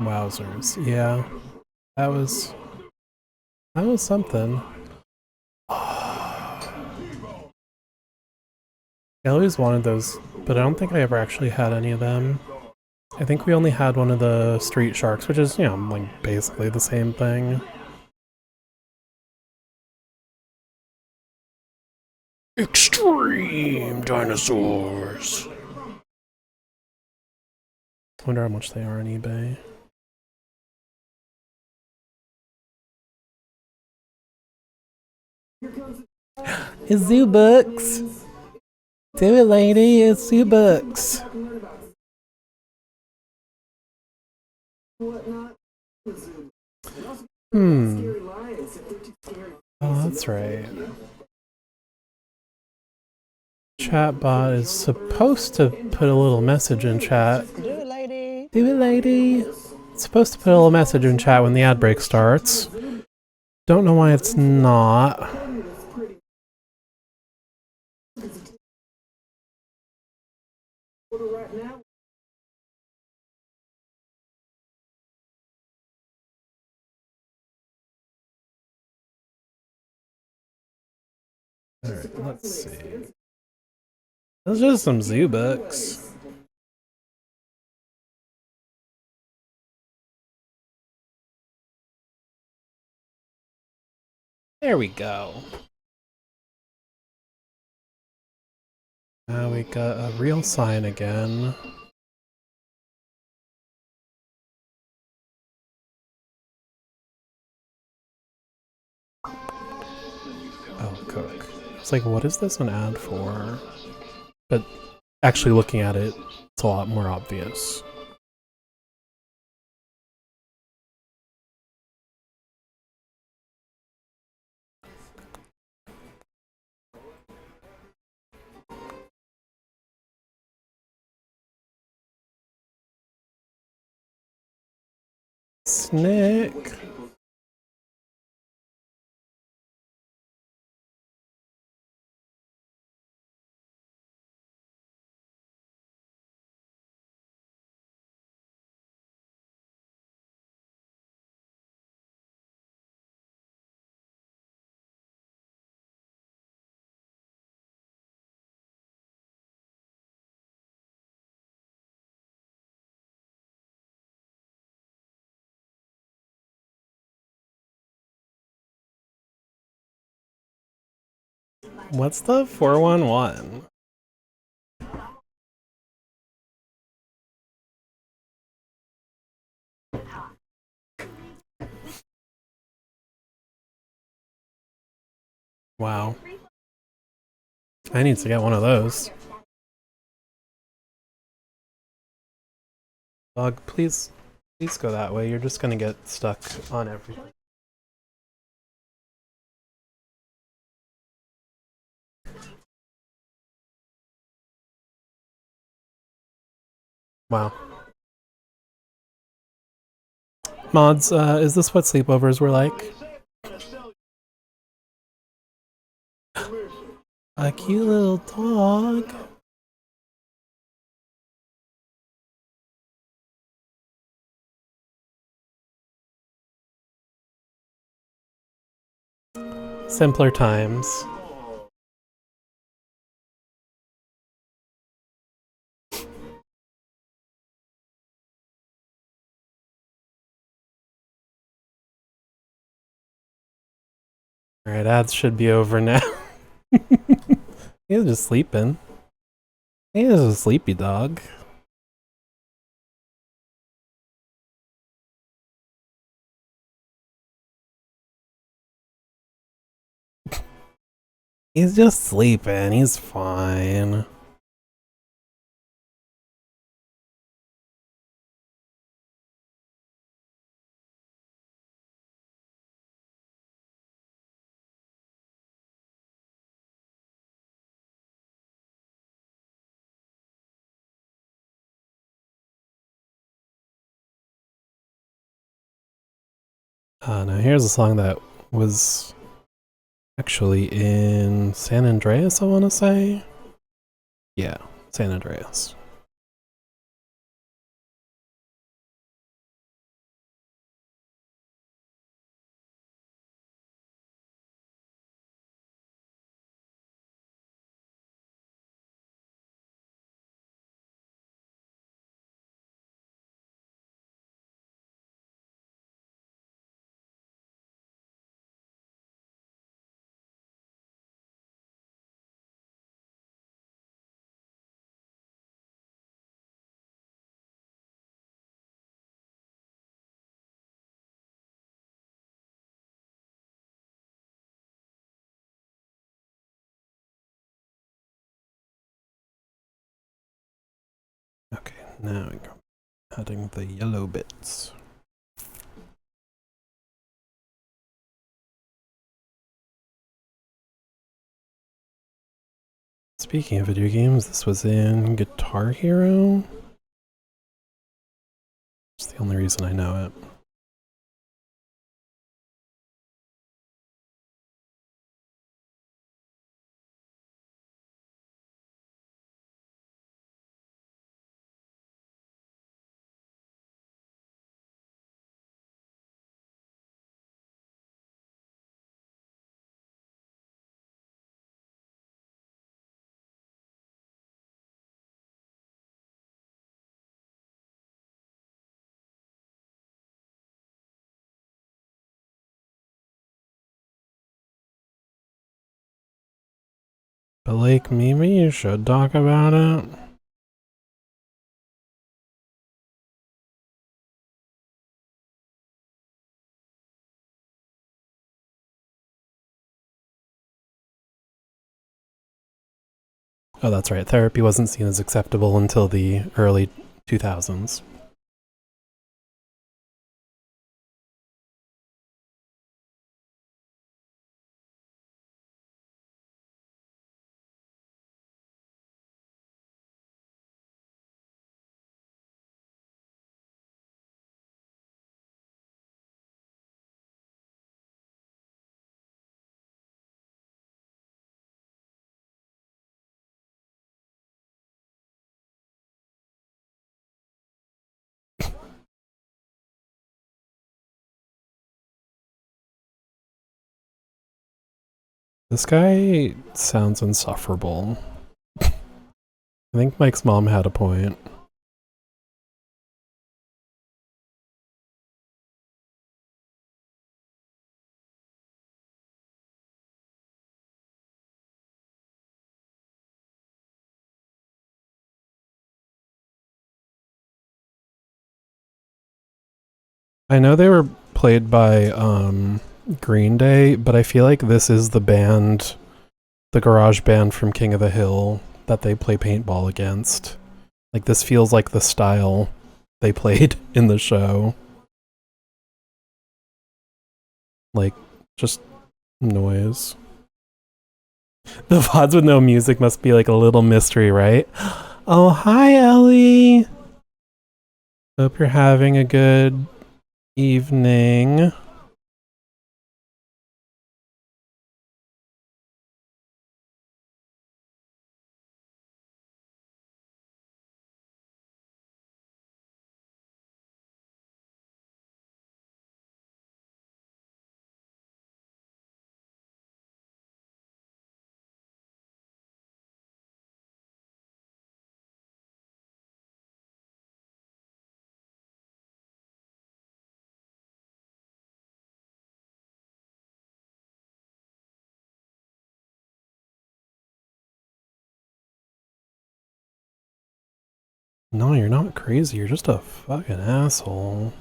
Wowzers. Yeah. That was something. I always wanted those, but I don't think I ever actually had any of them. I think we only had one of the street sharks, which is, you know, like basically the same thing. Extreme dinosaurs. I wonder how much they are on eBay. It's Zoo Books. Do it, lady. It's Zoo Books. Oh, that's right. Chatbot is supposed to put a little message in chat. Do it, lady. Do it, lady. It's supposed to put a little message in chat when the ad break starts. Don't know why it's not. Alright, let's see. Those are just some zoo books. There we go. Now we got a real sign again. Oh, Cook. It's like, what is this an ad for? But actually looking at it, it's a lot more obvious. Snick. What's the 411? Wow. I need to get one of those. Dog, please go that way. You're just gonna get stuck on everything. Wow. Mods, is this what sleepovers were like? A cute little dog. Simpler times. Alright, ads should be over now. He's just sleeping. He is a sleepy dog. He's just sleeping. He's fine. Now here's a song that was actually in San Andreas, I want to say. Yeah, San Andreas. Okay, now we go. Adding the yellow bits. Speaking of video games, this was in Guitar Hero. It's the only reason I know it. But like, maybe you should talk about it. Oh, that's right. Therapy wasn't seen as acceptable until the early 2000s. This guy sounds insufferable. I think Mike's mom had a point. I know they were played by Green Day, but I feel like this is the band, the garage band from King of the Hill that they play paintball against. Like, this feels like the style they played in the show. Like, just noise. The VODs with no music must be like a little mystery, right? Oh, hi, Ellie! Hope you're having a good evening. No, you're not crazy. You're just a fucking asshole.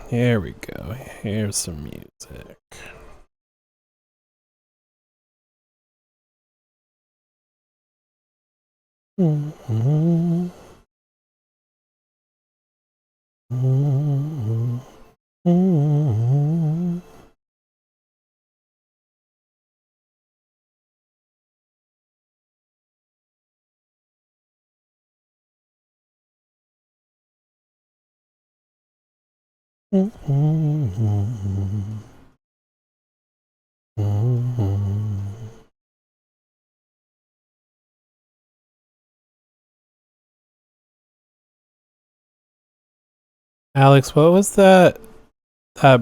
Here we go. Here's some music. Mm-hmm. Mm-hmm. Mm-hmm. Mm-hmm. Mm-hmm. Alex, what was that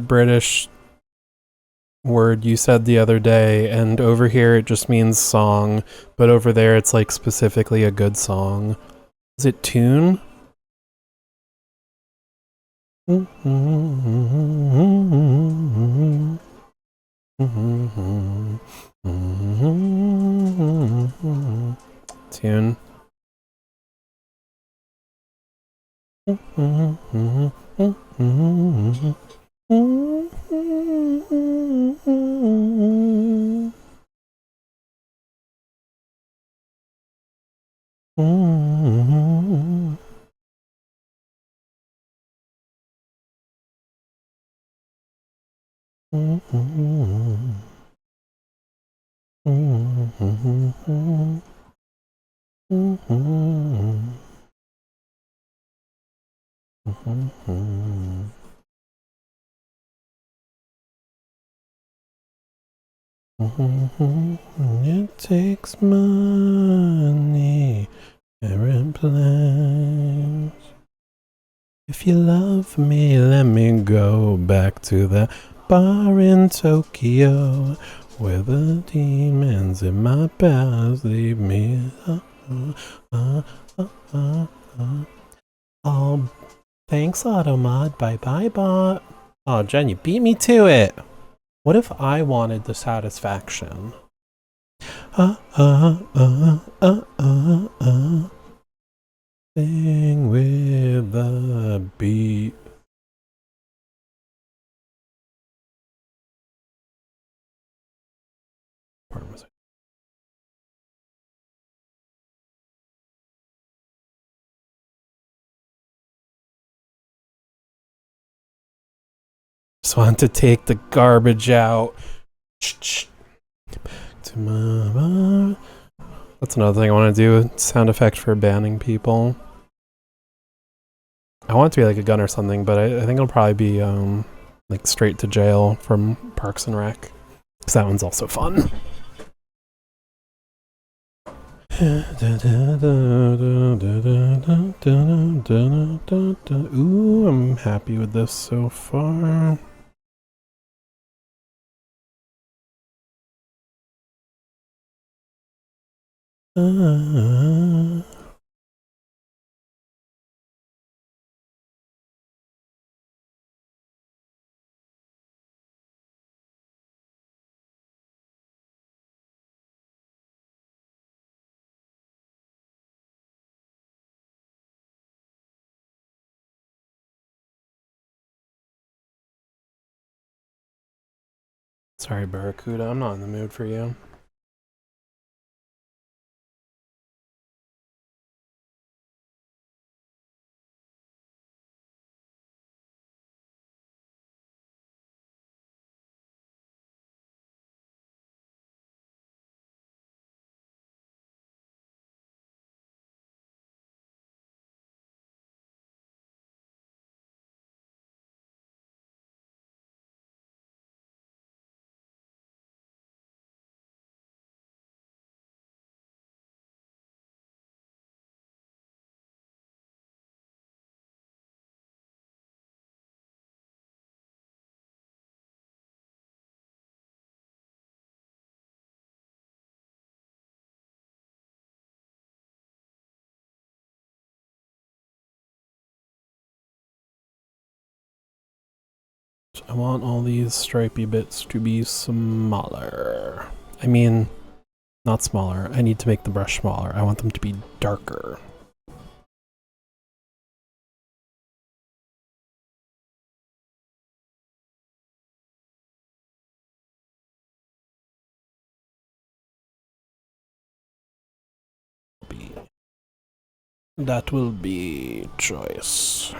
British word you said the other day? And over here it just means song, but over there it's like specifically a good song. Is it tune? Tune. It takes money, airplanes. If you love me, let me go back to the bar in Tokyo where the demons in my past leave me. Oh, thanks, Automod. Bye bye, bot. Oh, Jen, you beat me to it. What if I wanted the satisfaction? Sing with the beat. Just want to take the garbage out. That's another thing I want to do. A sound effect for banning people. I want it to be like a gun or something, but I think it'll probably be like straight to jail from Parks and Rec, because that one's also fun. Ooh, I'm happy with this so far. Sorry, Barracuda, I'm not in the mood for you. I want all these stripy bits to be smaller. I mean, not smaller. I need to make the brush smaller. I want them to be darker. That will be choice.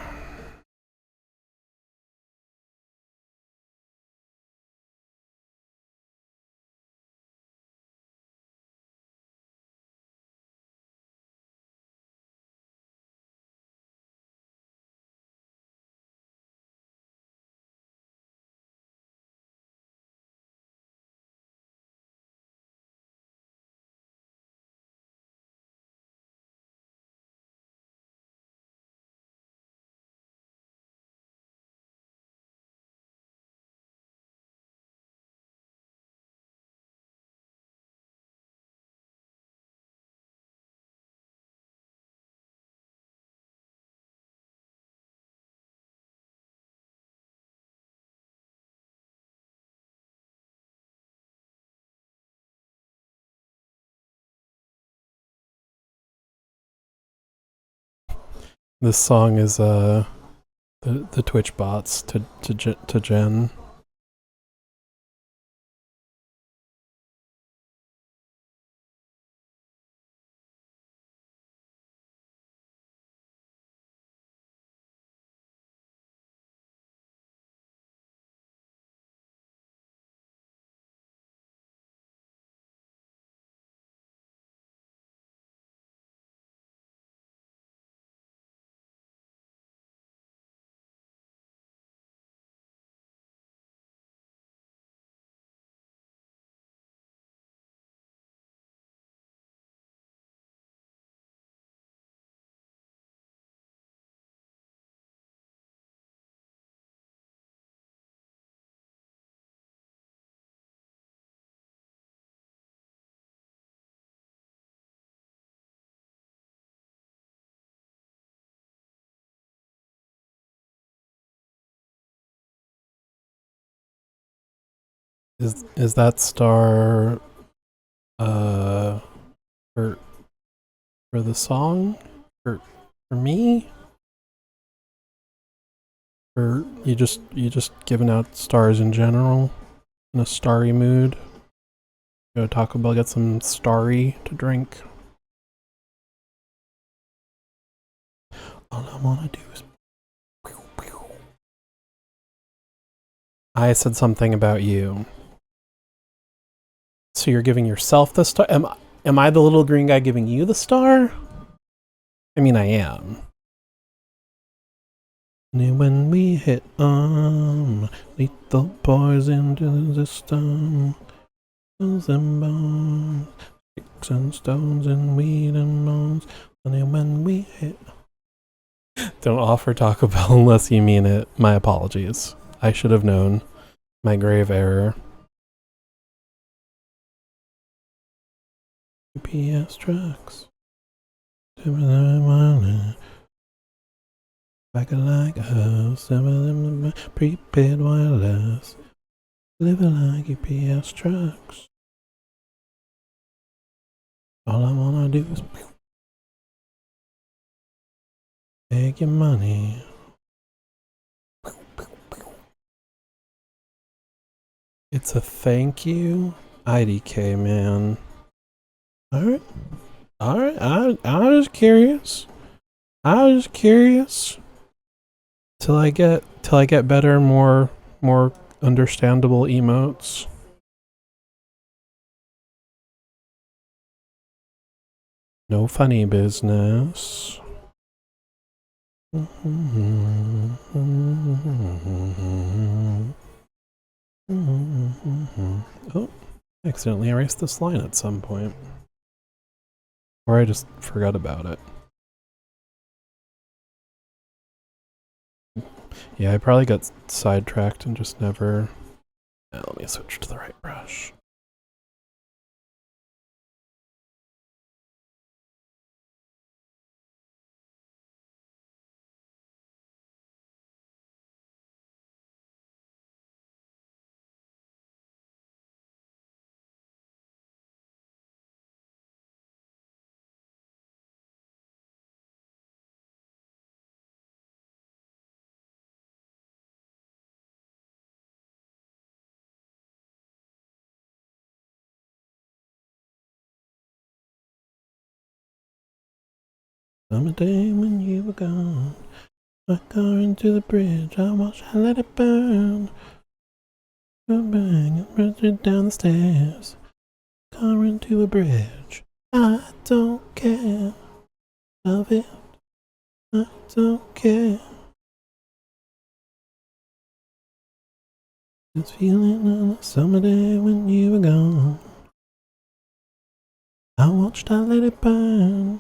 This song is the Twitch bots to Jen. Is that star for the song? For me? Or you just giving out stars in general? In a starry mood? Go to Taco Bell, get some starry to drink. All I wanna do is I said something about you. So you're giving yourself the star? Am I the little green guy giving you the star? I mean, I am. And when we hit lethal poison to the system, and bones, sticks and stones and weed and bones. And when we hit, don't offer Taco Bell unless you mean it. My apologies. I should have known. My grave error. UPS trucks. Like a house, prepaid wireless. Living like UPS trucks. All I wanna do is take your money. It's a thank you, IDK, man. Alright. I was just curious. Till I get better, more understandable emotes. No funny business. Oh, I accidentally erased this line at some point. Or I just forgot about it. Yeah, I probably got sidetracked and just never... let me switch to the right brush. On a day when you were gone, I got into the bridge, I watched, I let it burn. Bang, and rushed it down the stairs. Car into a bridge, I don't care. Love it, I don't care. It's feeling on a summer day when you were gone. I watched, I let it burn.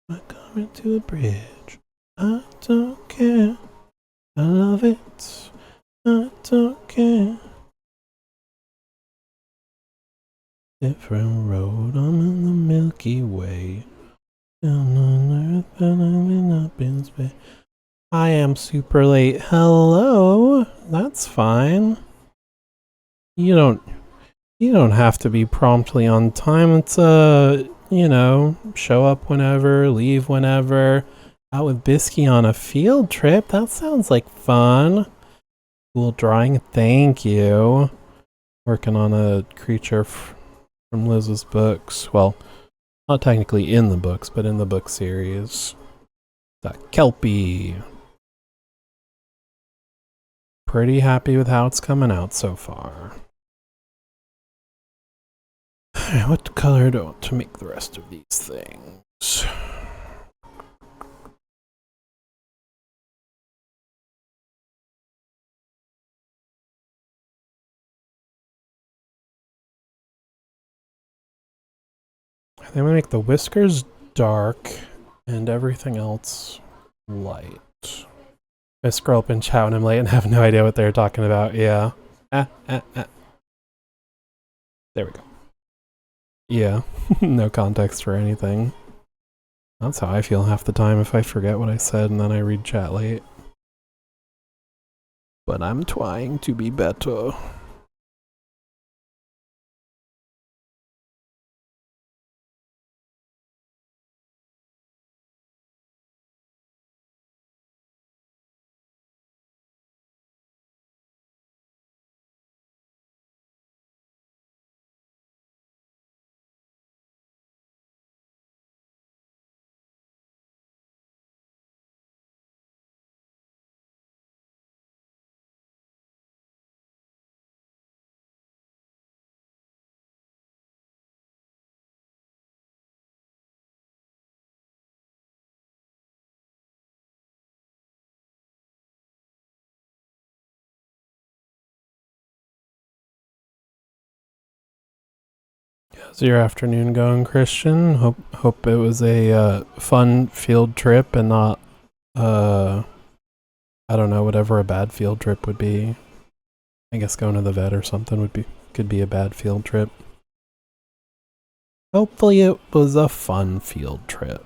I car into a bridge, I don't care. I love it, I don't care. Different road, I'm in the Milky Way. Down on Earth, but I'm up in space. I am super late. Hello? That's fine. You don't have to be promptly on time. It's show up whenever, leave whenever. Out with Bisky on a field trip. That sounds like fun. Cool drawing. Thank you. Working on a creature from Liz's books. Well, not technically in the books, but in the book series. The kelpie. Pretty happy with how it's coming out so far. Alright, what color do I want to make the rest of these things? I think I'm gonna make the whiskers dark and everything else light. I scroll up in chat when I'm late and have no idea what they're talking about. Yeah. There we go. Yeah. No context for anything. That's how I feel half the time if I forget what I said and then I read chat late. But I'm trying to be better. How's your afternoon going, Christian? Hope it was a fun field trip and not I don't know, whatever a bad field trip would be. I guess going to the vet or something would be Could be a bad field trip. Hopefully it was a fun field trip.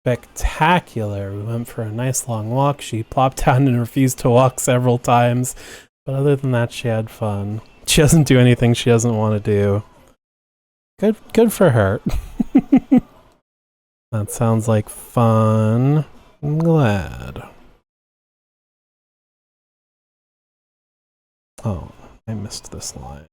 Spectacular. We went for a nice long walk. She plopped down and refused to walk several times. But other than that, she had fun. She doesn't do anything she doesn't want to do. Good for her. That sounds like fun. I'm glad. Oh, I missed this line.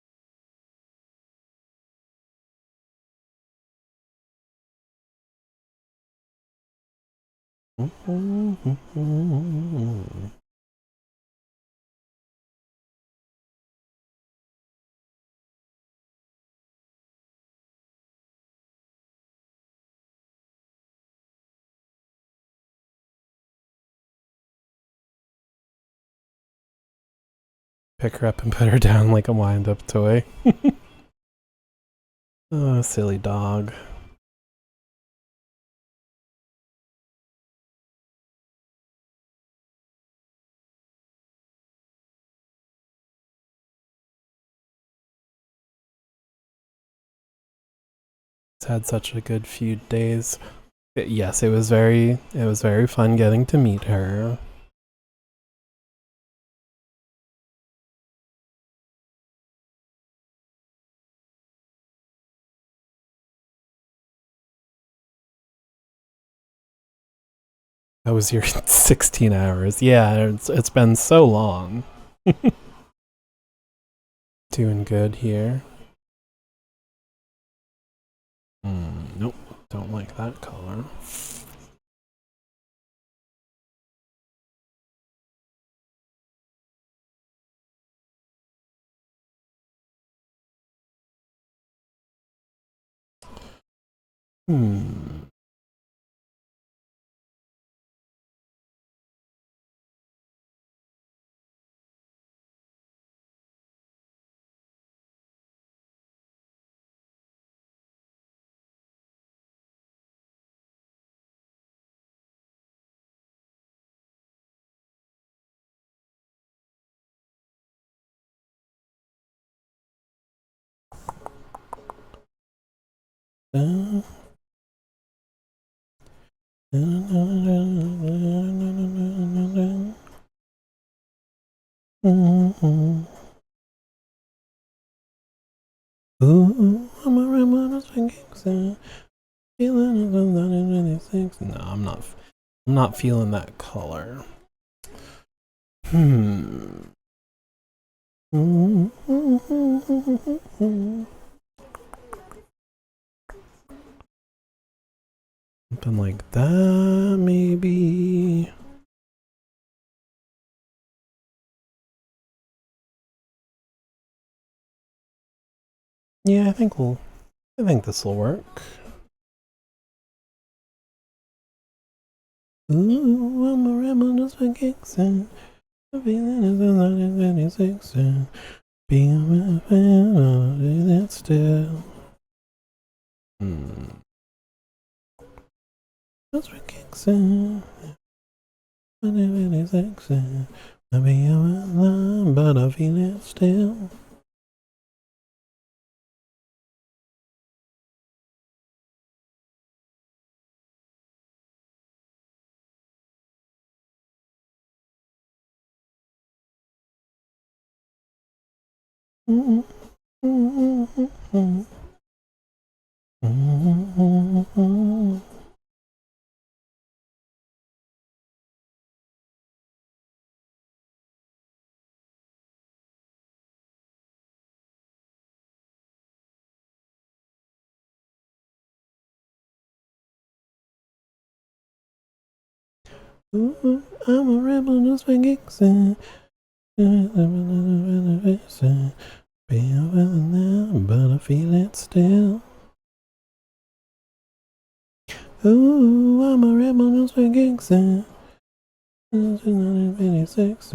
Pick her up and put her down like a wind-up toy. Oh, silly dog. It's had such a good few days. Yes, it was very fun getting to meet her. That was your 16 hours. Yeah, it's been so long. Doing good here. Nope, don't like that color. Ooh, I'm a rebel, No, I'm not feeling that color. Something like that, maybe. Yeah, I think this will work. Ooh, I'm a rebel just for kicks and the feeling is 1996 and being a fan of it still. Just for kicks and 1996 and I be a but I feel it still. I'm a rebel just for kicks and but I feel it still. Ooh, I'm a rebel just for kicks and 1986,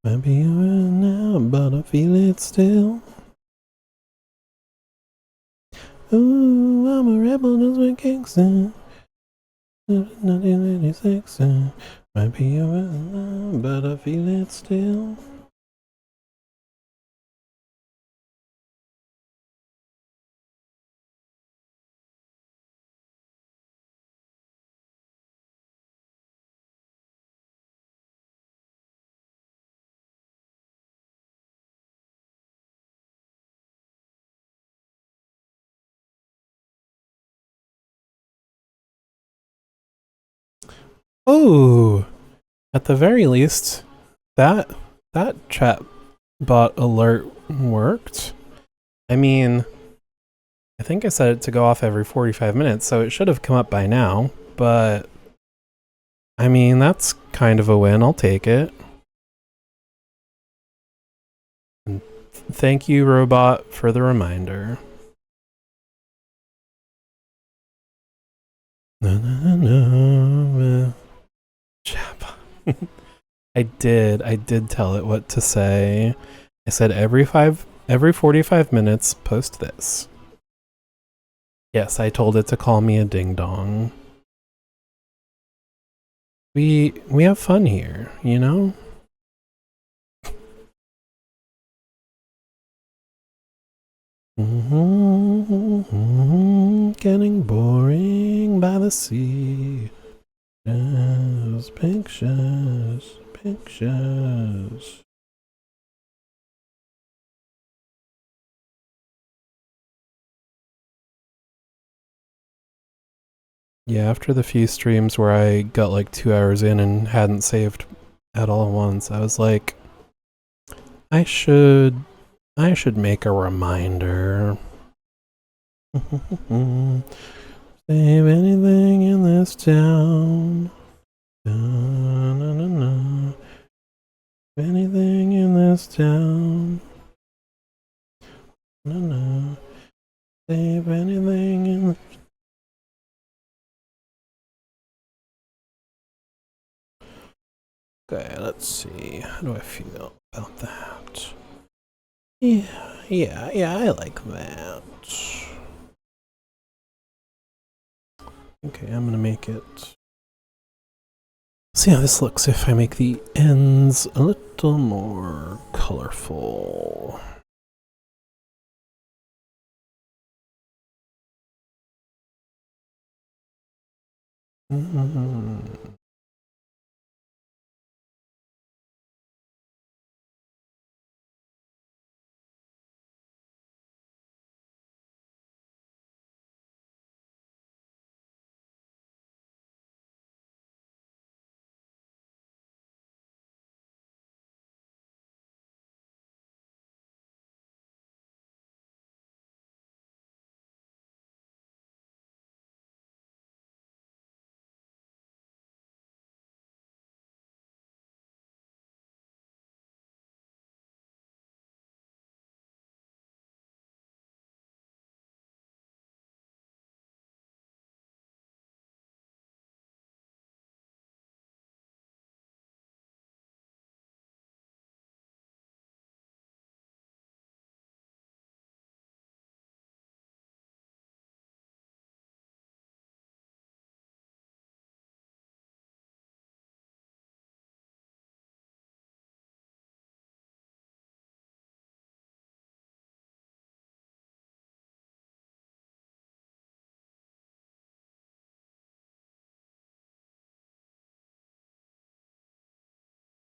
might be over now, but I feel it still. Ooh, I'm a rebel just like Kingston. 1986, might be over now, but I feel it still. Oh, at the very least, that chatbot alert worked. I mean, I think I set it to go off every 45 minutes, so it should have come up by now, but I mean, that's kind of a win. I'll take it. And thank you, robot, for the reminder. Chatbot. I did tell it what to say. I said every 45 minutes, post this. Yes, I told it to call me a ding dong. We have fun here, you know? Getting boring by the sea. Pictures. Yeah, after the few streams where I got like 2 hours in and hadn't saved at all once, I was like, I should make a reminder. Save anything in this town. Anything in this town. Save anything in. Okay, let's see. How do I feel about that? Yeah, I like that. Okay, I'm gonna make it. See how this looks if I make the ends a little more colorful.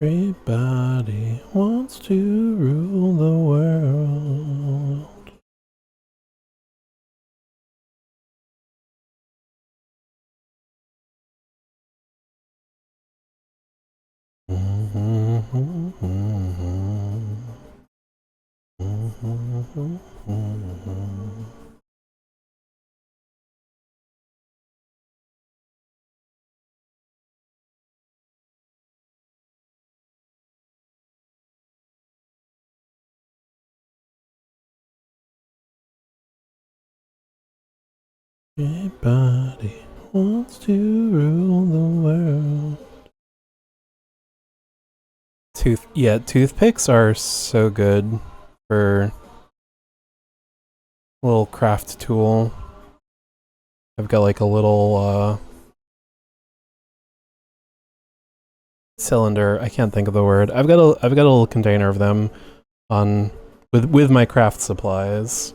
Everybody wants to rule the world. Everybody wants to rule the world. Toothpicks are so good for a little craft tool. I've got like a little cylinder. I can't think of the word. I've got a little container of them on with my craft supplies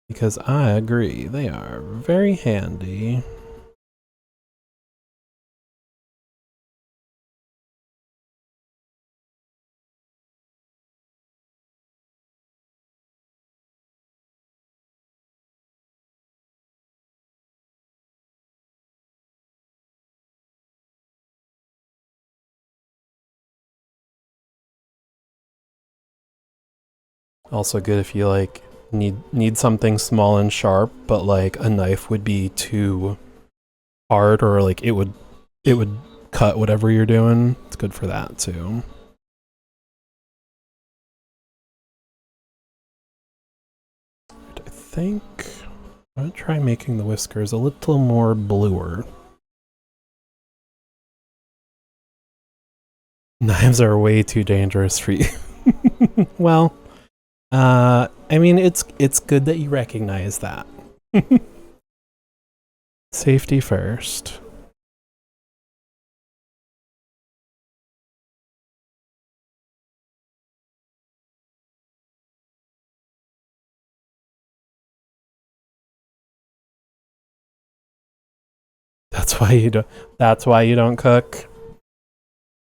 because I agree they are very handy. Also good if you like need something small and sharp, but like a knife would be too hard or like it would cut whatever you're doing. It's good for that too. I think I'm gonna try making the whiskers a little more bluer. Knives are way too dangerous for you. Well, I mean, it's good that you recognize that. Safety first. That's why you don't. That's why you don't cook.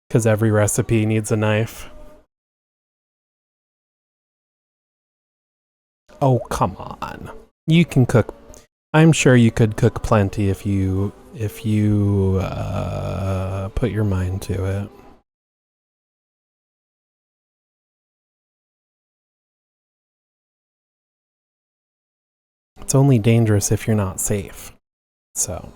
Because every recipe needs a knife. Oh, come on. You can cook. I'm sure you could cook plenty if you put your mind to it. It's only dangerous if you're not safe. So.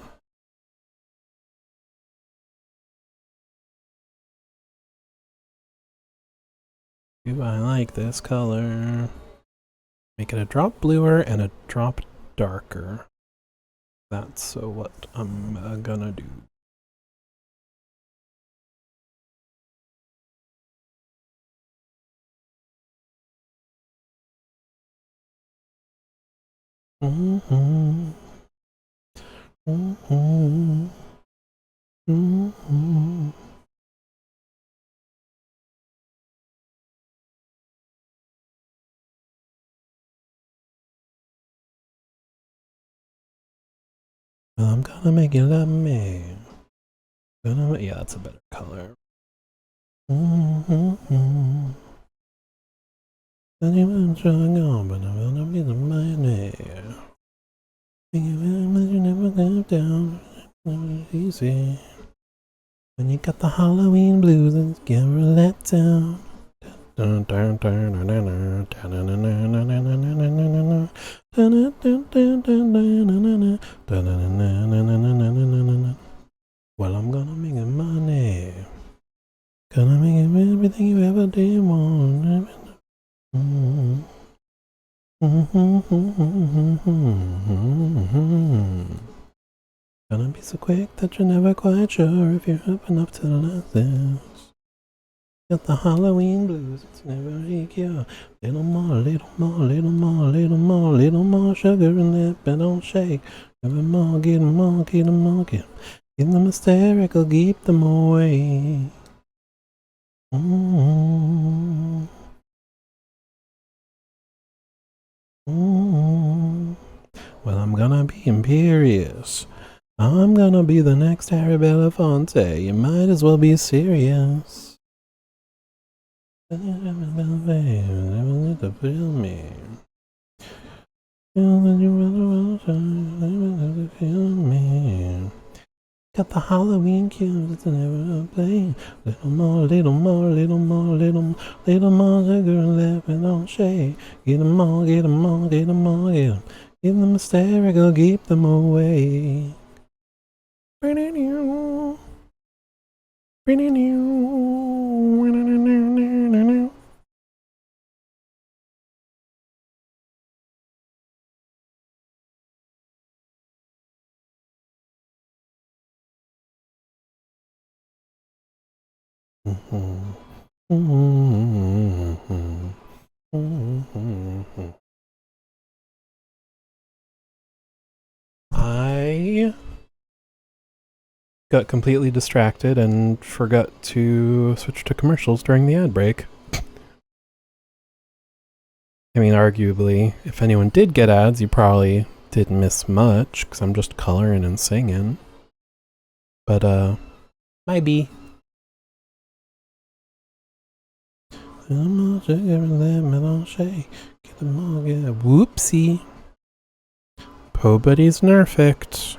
Do I like this color? Make it a drop bluer and a drop darker. That's what I'm gonna do. Mm-hmm. Mm-hmm. Mm-hmm. I'm gonna make it love me. Yeah, that's a better color. Mm-hmm. Anyone showing on, but I will not be the money. Thank you very much, you never go down. Never easy. When you got the Halloween blues, it's never let down. Well, I'm gonna make it money. Gonna make it everything you ever did want. Gonna be so quick that you're never quite sure if you're up enough to last this. Got the Halloween blues, it's never a cure. Little more, little more, little more, little more, little more sugar in it, but don't shake. Give them more, get them more, get them more, get them. Give them hysterical, keep them away. Mm-hmm. Mm-hmm. Well, I'm gonna be imperious. I'm gonna be the next Harry Belafonte. You might as well be serious. Never need to feel me. Feel that you rather feel me. Got the Halloween cues, it's never a play. Little more, little more, little more, little more sugar left and don't shake. Get them all, get them all, get them all, get them. Give them hysterical, keep them away. Mm-hmm. I got completely distracted and forgot to switch to commercials during the ad break. I mean, arguably, if anyone did get ads, you probably didn't miss much, because I'm just coloring and singing. But, maybe. Whoopsie. Po Buddy's nerfed.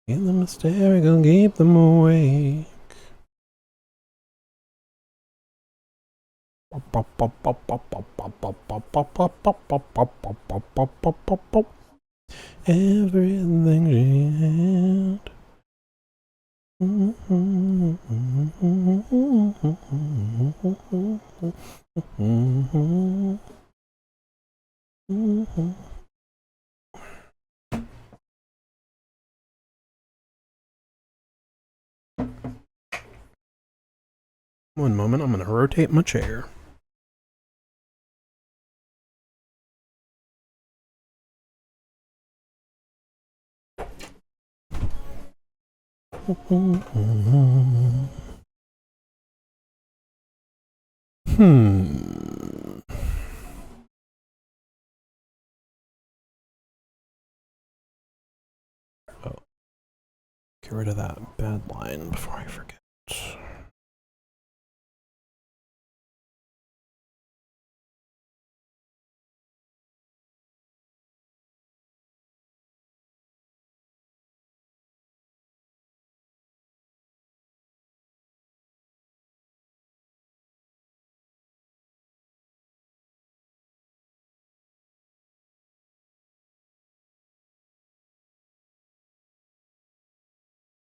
In the mystery, gonna keep them awake. Everything she had. One moment, I'm gonna rotate my chair. Oh, get rid of that bad line before I forget.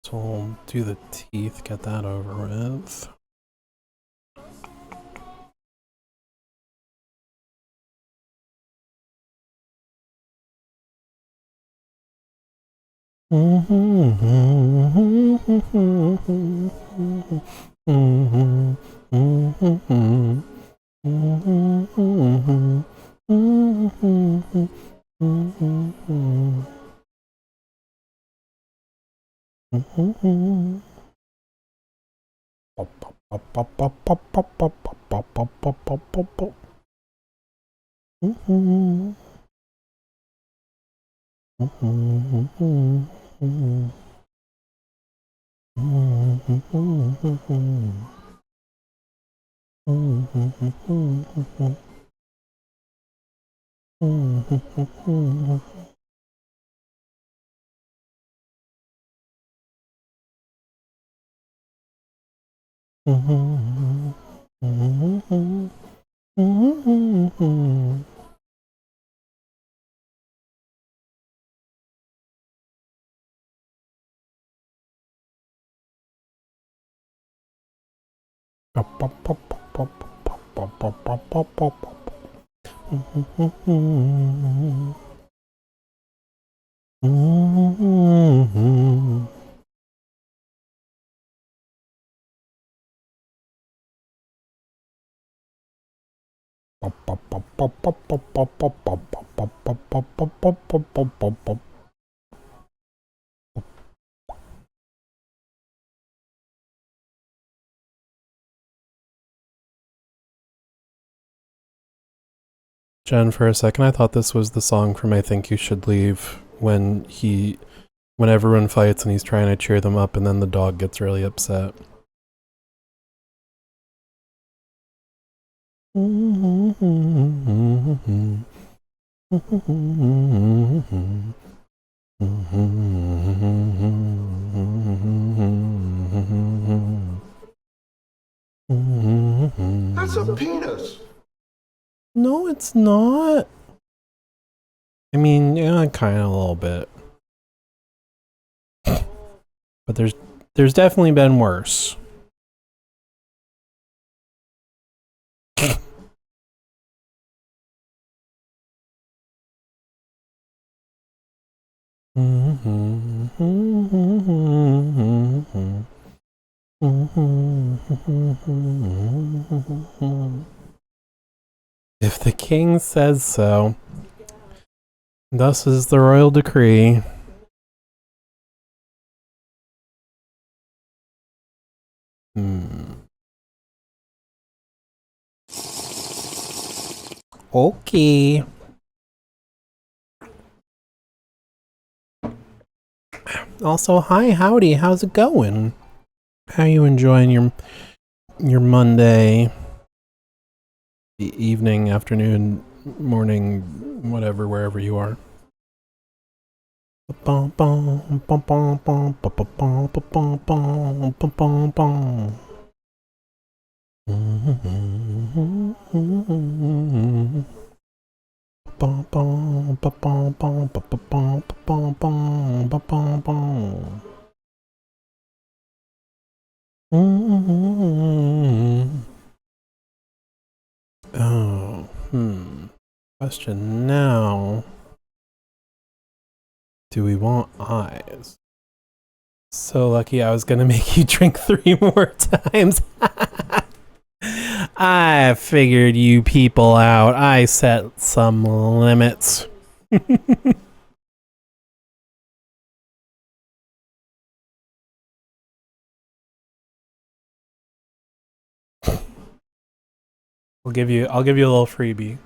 So we'll do the teeth, get that over with. Jen, for a second I thought this was the song from I Think You Should Leave when everyone fights and he's trying to cheer them up and then the dog gets really upset. That's a penis. No, it's not. I mean, yeah, kind of a little bit. But there's definitely been worse. If the king says so, thus is the royal decree. Okay. Also, hi, howdy, how's it going? How you enjoying your Monday evening, afternoon, morning, whatever, wherever you are? Oh, question now. Do we want eyes? So lucky I was gonna make you drink 3 more times. I figured you people out. I set some limits. I'll give you a little freebie.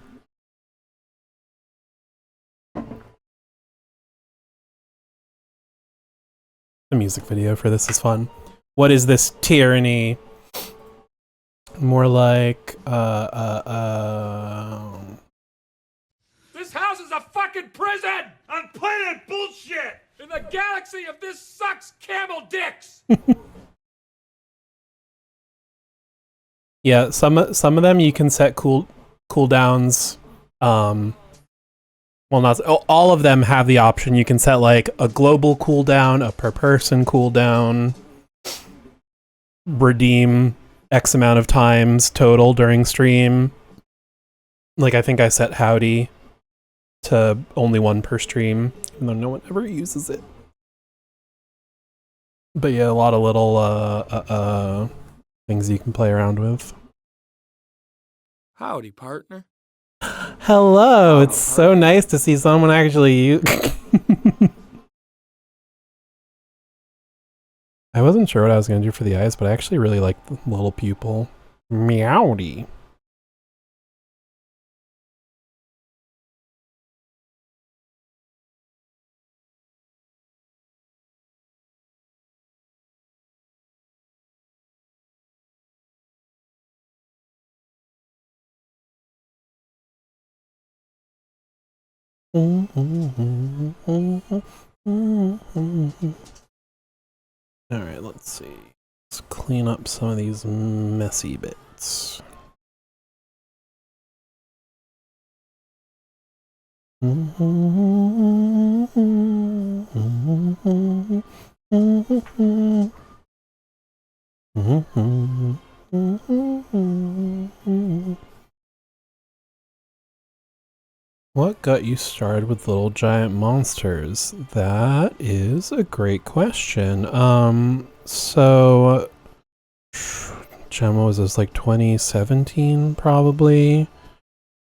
The music video for this is fun. What is this tyranny? More like This house is a fucking prison on planet bullshit. In the galaxy of this sucks camel dicks. Yeah, some of them you can set cooldowns. Well, not all of them have the option. You can set like a global cooldown, a per person cooldown, redeem X amount of times total during stream. Like I think I set howdy to only 1 per stream, even though no one ever uses it. But yeah, a lot of little things you can play around with. Howdy, partner. Hello, it's so nice to see someone actually use. I wasn't sure what I was going to do for the eyes, but I actually really like the little pupil. Meowdy. Alright, let's see. Let's clean up some of these messy bits. What got you started with Little Giant Monsters? That is a great question. So Gemma was this like 2017 probably.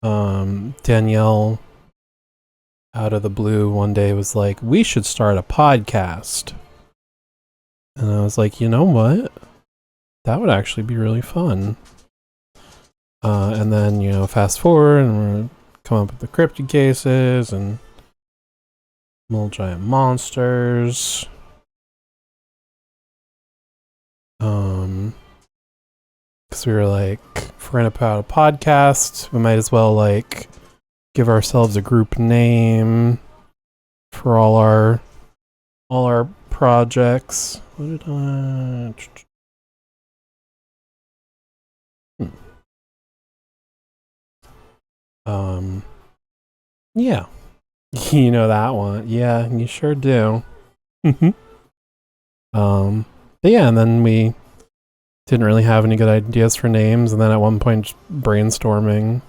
Danielle out of the blue one day was like, we should start a podcast. And I was like, you know what? That would actually be really fun. And then, you know, fast forward and we're come up with the cryptid cases and Little Giant Monsters. Because we were like, if we're gonna put out a podcast, we might as well like give ourselves a group name for all our projects. What did I? Yeah. You know that one. Yeah, you sure do. But yeah, and then we didn't really have any good ideas for names, and then at one point brainstorming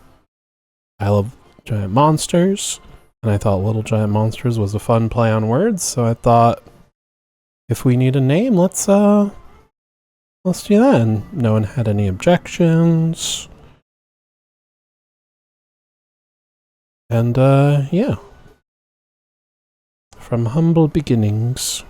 I Love Giant Monsters. And I thought Little Giant Monsters was a fun play on words, so I thought if we need a name, let's do that. And no one had any objections. And yeah. From humble beginnings.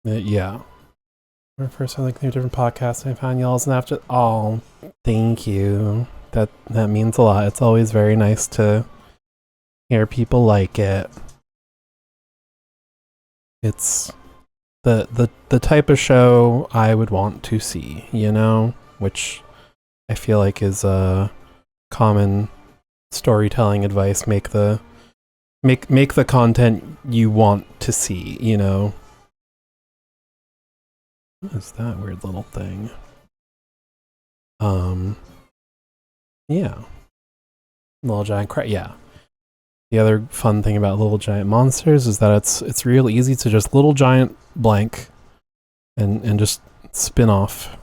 Yeah. First, I like new different podcasts. I found y'all's, and after, oh, thank you. That means a lot. It's always very nice to hear people like it. It's the type of show I would want to see, you know, which I feel like is a common storytelling advice. Make the content you want to see, you know. What is that weird little thing? Yeah. Little Giant yeah. The other fun thing about Little Giant Monsters is that it's real easy to just Little Giant blank and just spin off.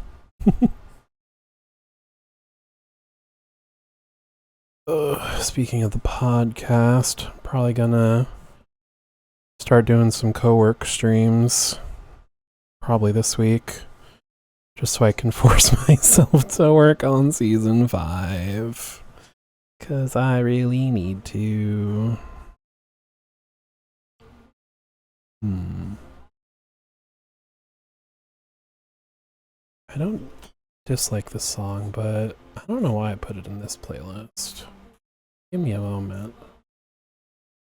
Speaking of the podcast, probably gonna start doing some co-work streams probably this week, just so I can force myself to work on season 5, because I really need to. I don't dislike this song, but I don't know why I put it in this playlist. Give me a moment.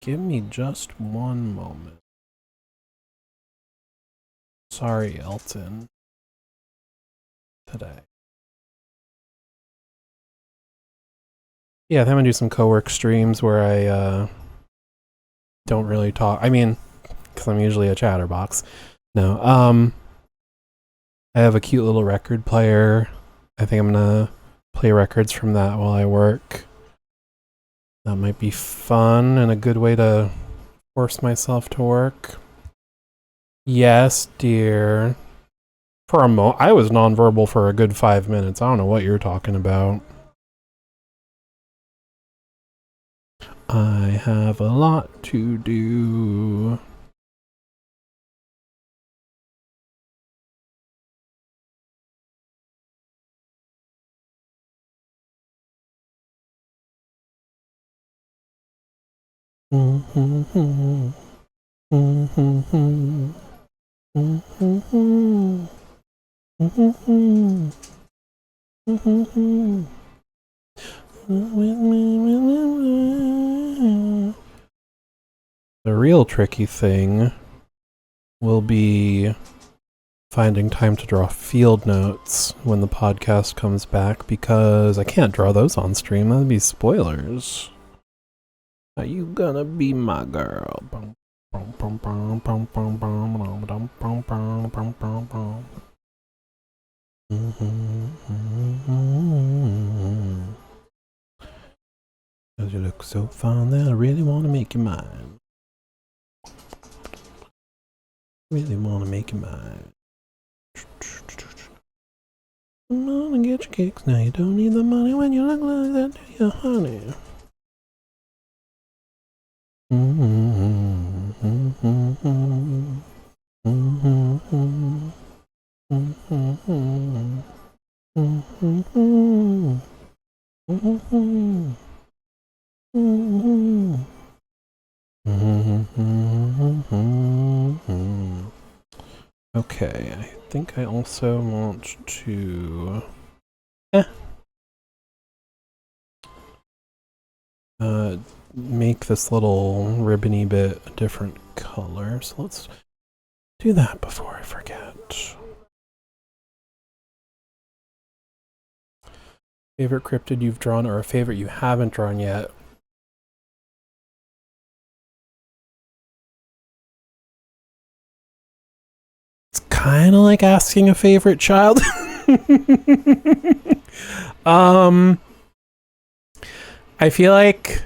Give me just one moment. Sorry, Elton. Today. Yeah, I'm gonna do some co-work streams where I don't really talk. I mean, because I'm usually a chatterbox. No, I have a cute little record player. I think I'm gonna play records from that while I work. That might be fun and a good way to force myself to work. Yes, dear. For a moment, I was nonverbal for a good 5 minutes. I don't know what you're talking about. I have a lot to do. The real tricky thing will be finding time to draw field notes when the podcast comes back, because I can't draw those on stream. That'd be spoilers. Are you gonna be my girl? Cause you look so fine that I really want to make you mine. Really want to make you mine. Come on and get your kicks now. You don't need the money when you look like that, do you, honey? Okay, I think I also want to make this little ribbony bit a different color. So let's do that before I forget. Favorite cryptid you've drawn, or a favorite you haven't drawn yet? It's kind of like asking a favorite child. I feel like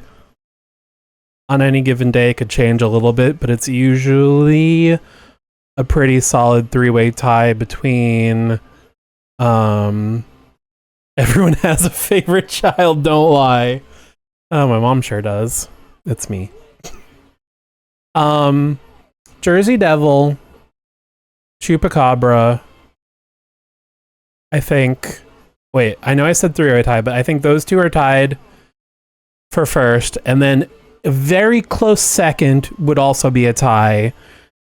on any given day it could change a little bit, but it's usually a pretty solid three-way tie between everyone has a favorite child, don't lie. Oh, my mom sure does. It's me. Jersey Devil, Chupacabra, I think. Wait, I know I said three-way tie, but I think those two are tied for first, and then a very close second would also be a tie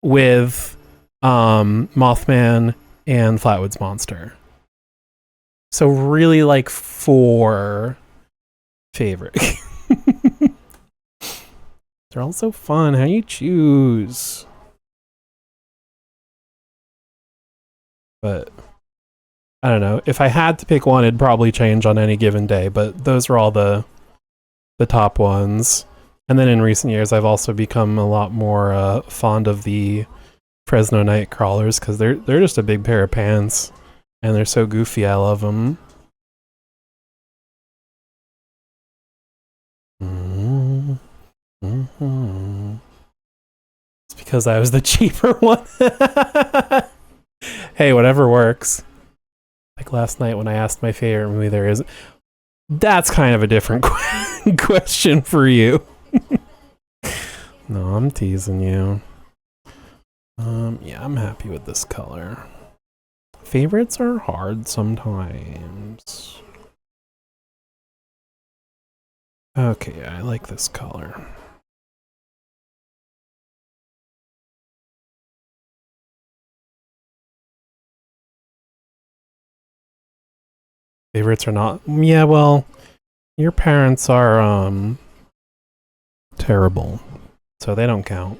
with Mothman and Flatwoods Monster. So really like 4 favorite. They're all so fun. How do you choose? But I don't know. If I had to pick one, it'd probably change on any given day, but those are all the top ones. And then in recent years, I've also become a lot more fond of the Fresno Nightcrawlers because they're just a big pair of pants and they're so goofy. I love them. It's because I was the cheaper one. Hey, whatever works. Like last night when I asked my favorite movie there is. That's kind of a different question for you. No, I'm teasing you. Yeah, I'm happy with this color. Favorites are hard sometimes. Okay, I like this color. Favorites are not. Yeah, well, your parents are terrible, so they don't count.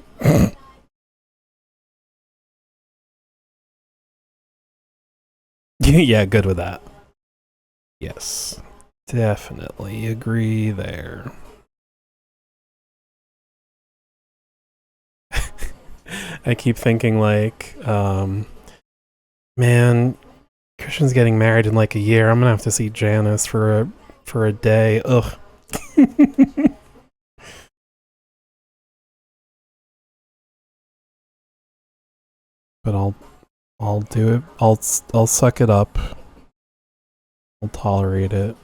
Yeah, good with that. Yes, definitely agree there. I keep thinking like, man, Christian's getting married in like a year. I'm gonna have to see Janice for a day. Ugh. But I'll do it. I'll suck it up. I'll tolerate it.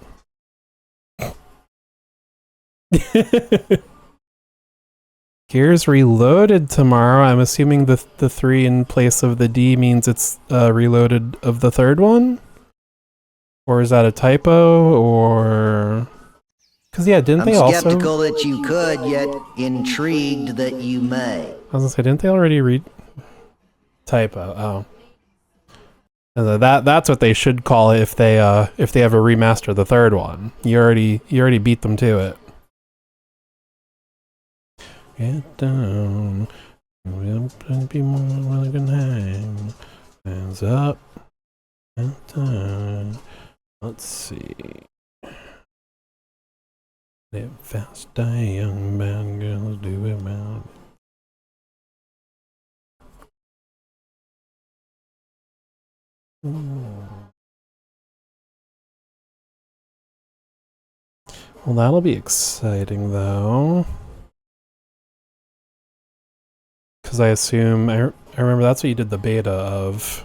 Gears Reloaded tomorrow. I'm assuming the 3 in place of the D means it's reloaded of the third one? Or is that a typo? Or... Because, yeah, didn't they also... I'm skeptical that you could, yet intrigued that you may. I was gonna say, didn't they already read... Typo, oh. And that's what they should call it if they ever remaster the third one. You already beat them to it. Get down. We'll be more like a hang. Hands up. Get down. Let's see. Live fast, die young, bad girls do it well. Well, that'll be exciting, though. Because I assume... I remember that's what you did the beta of.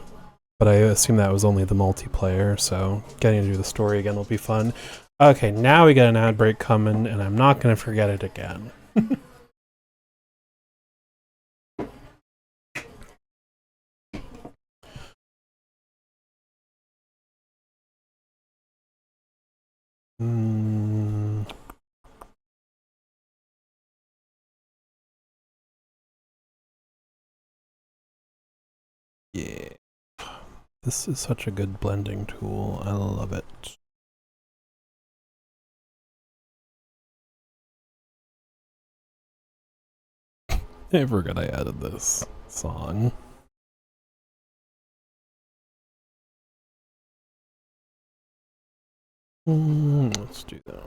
But I assume that was only the multiplayer, so getting to do the story again will be fun. Okay, now we got an ad break coming, and I'm not going to forget it again. Yeah. This is such a good blending tool. I love it. I forgot I added this song. Let's do that.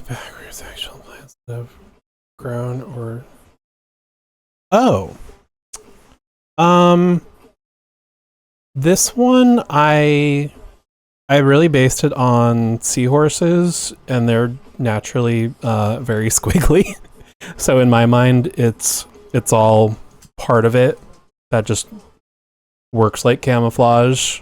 backwards actual plants that have grown or... Oh. This one I really based it on seahorses, and they're naturally very squiggly. So in my mind, it's all part of it that just works like camouflage,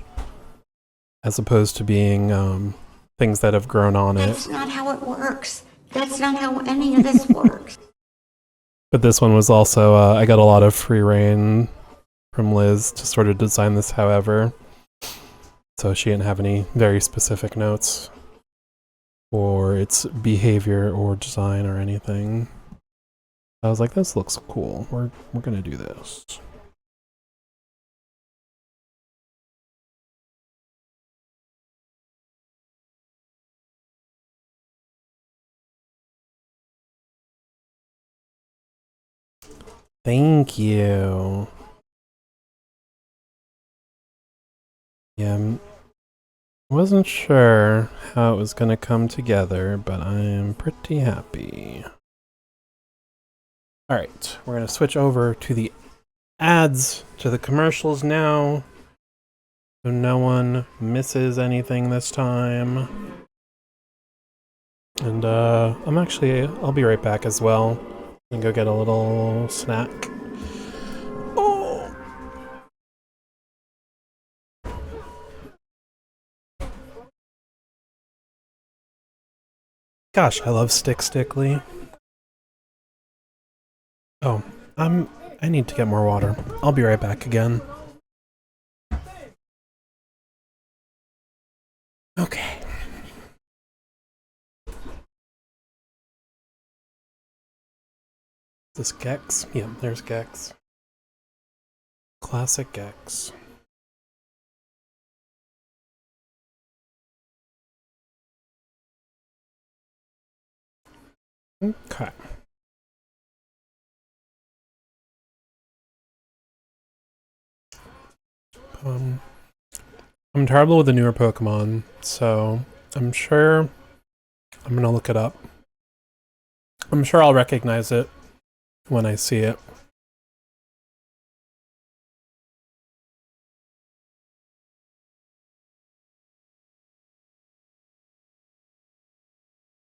as opposed to being things that have grown on it. That's not how it works. That's not how any of this works. But this one was also, I got a lot of free reign from Liz to sort of design this however. So she didn't have any very specific notes for its behavior or design or anything. I was like, this looks cool. We're gonna do this. Thank you. Yeah, I wasn't sure how it was gonna come together, but I am pretty happy. Alright, we're gonna switch over to the ads, to the commercials now, so no one misses anything this time. And I'll be right back as well. And go get a little snack. Oh! Gosh, I love Stickly. Oh, I need to get more water. I'll be right back again. Okay. This Gex? Yeah, there's Gex. Classic Gex. Okay. I'm terrible with the newer Pokemon, so I'm sure I'm gonna look it up. I'm sure I'll recognize it when I see it.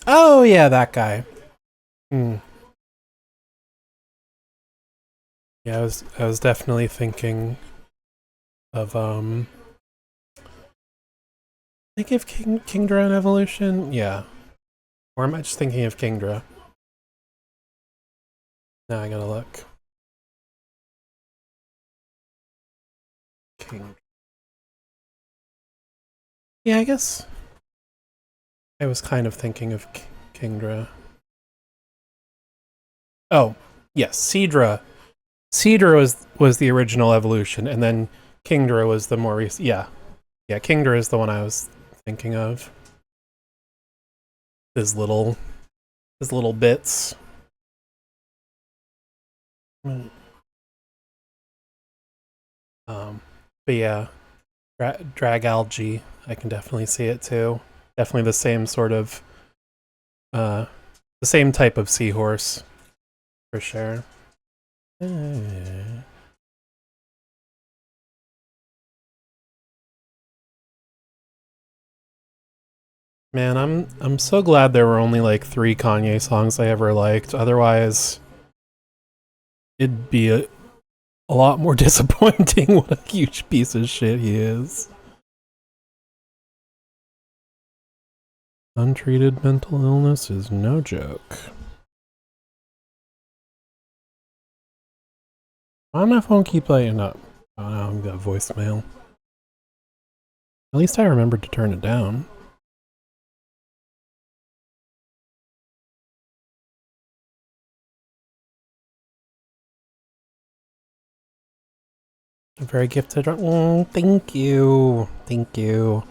Oh yeah, that guy. Yeah, I was definitely thinking of think of Kingdra in evolution? Yeah. Or am I just thinking of Kingdra? Now I gotta look. King. Yeah, I guess I was kind of thinking of Kingdra. Oh, yes, Seadra. Seadra was the original evolution, and then Kingdra was the more recent. Yeah, Kingdra is the one I was thinking of. His little bits. But yeah, Dragalge, I can definitely see it too. Definitely the same sort of, the same type of seahorse, for sure. Man, I'm so glad there were only like 3 Kanye songs I ever liked. Otherwise, it'd be a lot more disappointing. What a huge piece of shit he is. Untreated mental illness is no joke. Why my phone keep lighting up? Oh no, I've got voicemail. At least I remembered to turn it down. Very gifted. Oh, thank you. Thank you.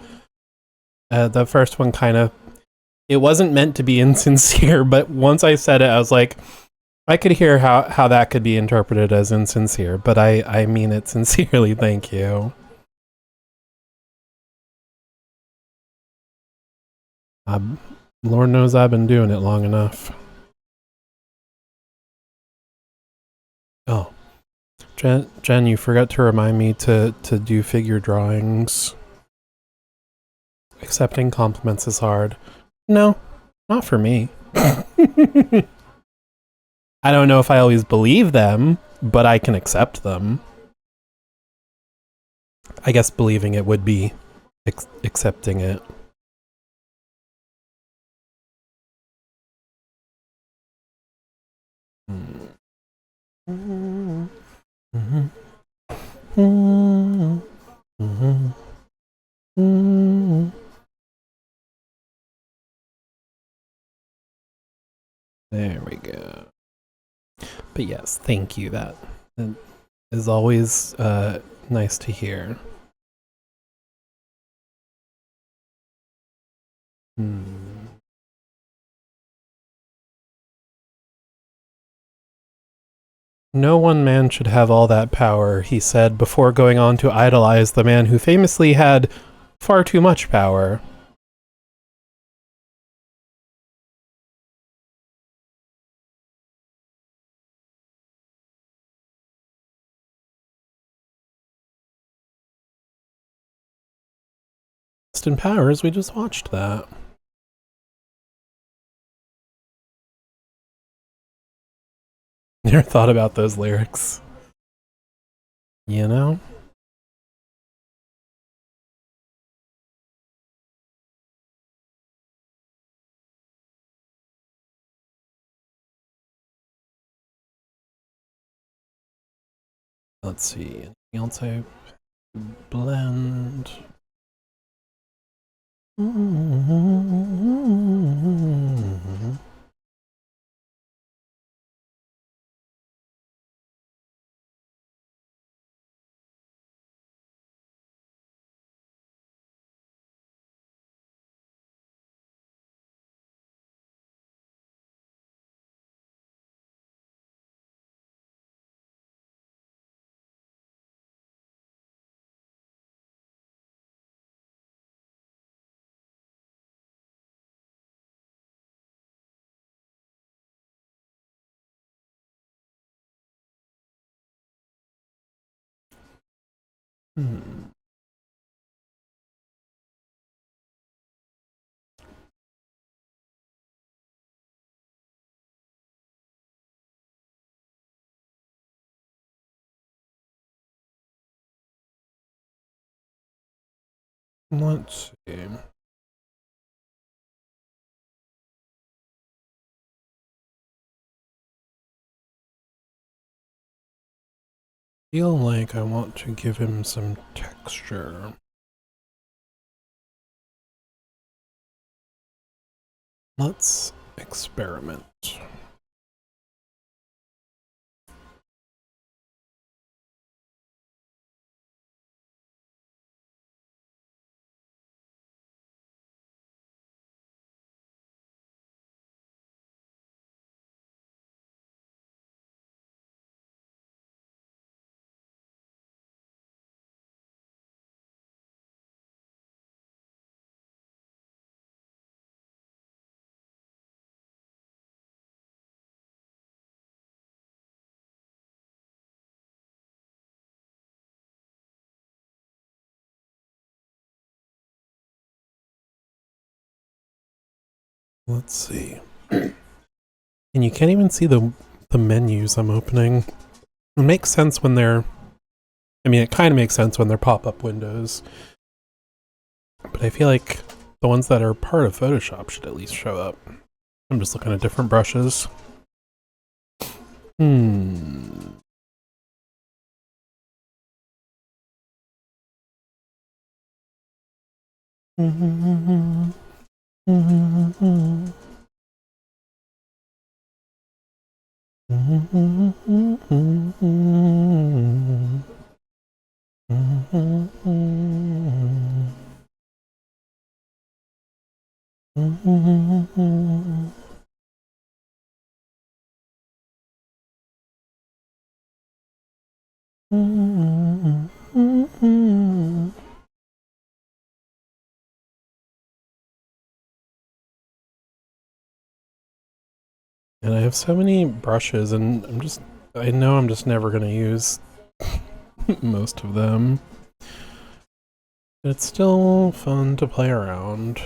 The first one kind of, it wasn't meant to be insincere, but once I said it, I was like, I could hear how that could be interpreted as insincere, but I mean it sincerely. Thank you. Lord knows I've been doing it long enough. Oh. Jen, you forgot to remind me to do figure drawings. Accepting compliments is hard. No, not for me. I don't know if I always believe them, but I can accept them. I guess believing it would be accepting it. There we go. But yes, thank you. That is always nice to hear. No one man should have all that power, he said, before going on to idolize the man who famously had far too much power. Austin Powers, we just watched that. Never thought about those lyrics. You know? Let's see. Anything else I blend? Let's see. Feel like I want to give him some texture. Let's experiment. Let's see. And you can't even see the menus I'm opening. It makes sense when they're... I mean, it kind of makes sense when they're pop-up windows. But I feel like the ones that are part of Photoshop should at least show up. I'm just looking at different brushes. And I have so many brushes, and I know I'm just never gonna use most of them. But it's still fun to play around.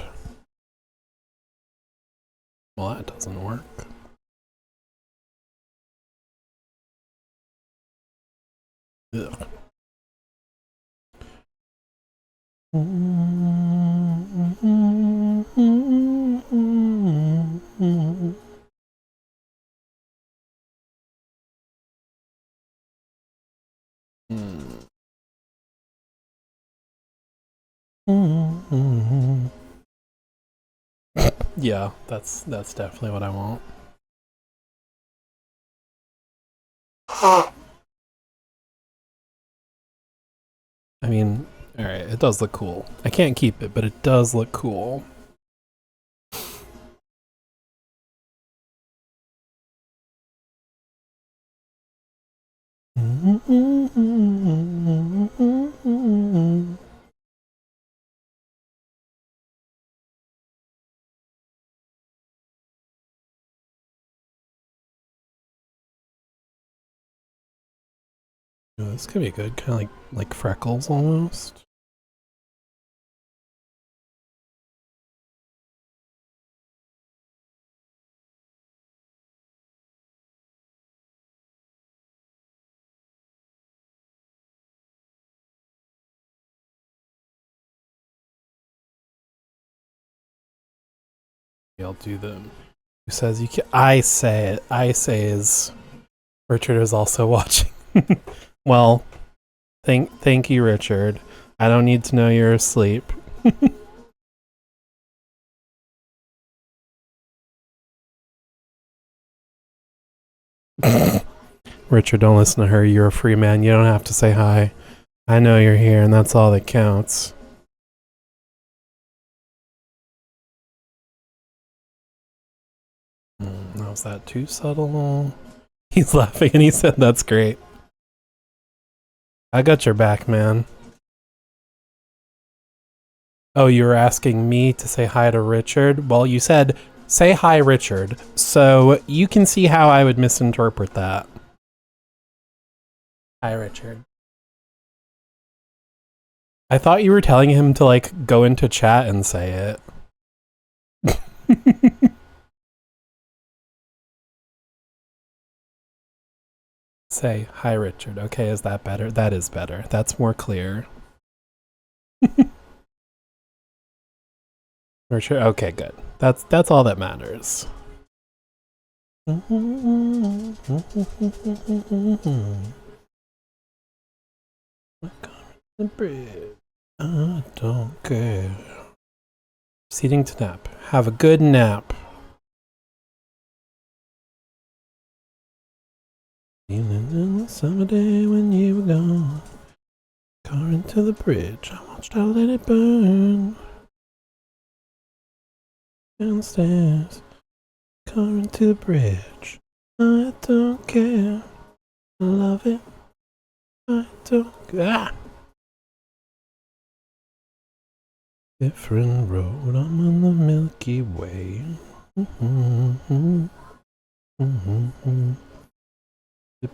Well, that doesn't work. Ugh. Yeah, that's definitely what I want. I mean, alright, it does look cool. I can't keep it, but it does look cool. Oh, this could be good, kind of like freckles almost. I'll do them. Who says you can? I say it. I say is Richard is also watching. Well, thank you, Richard. I don't need to know you're asleep. Richard, don't listen to her. You're a free man. You don't have to say hi. I know you're here, and that's all that counts. Was that too subtle? He's laughing and he said that's great. I got your back, man. Oh, you were asking me to say hi to Richard? Well, you said, say hi, Richard. So you can see how I would misinterpret that. Hi, Richard. I thought you were telling him to, like, go into chat and say it. Say, hi, Richard. Okay, is that better? That is better. That's more clear. Richard, okay, good. That's all that matters. The bridge. I don't care. Proceeding to nap. Have a good nap. Feeling in the summer day when you were gone. Car into the bridge. I watched how let it burn. Down the stairs. Car into the bridge. I don't care. I love it. I don't care. Ah! Different road. I'm on the Milky Way.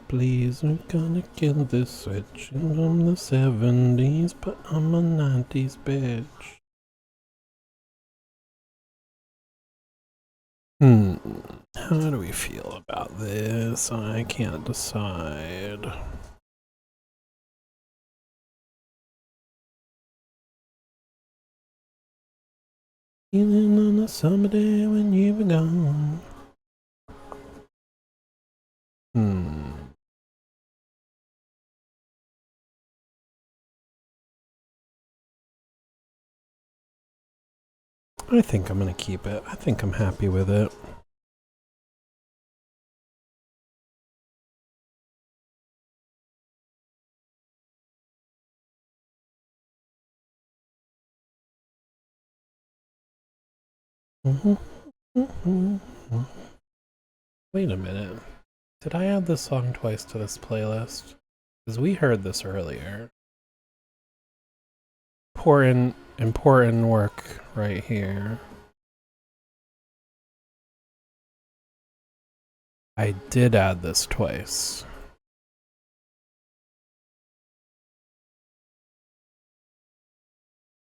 Please, we're gonna kill this switch from the 70s, but I'm a 90s bitch. How do we feel about this? I can't decide. Feeling on a summer day when you were gone. I think I'm gonna keep it. I think I'm happy with it. Wait a minute. Did I add this song twice to this playlist? Because we heard this earlier. Important work right here. I did add this twice.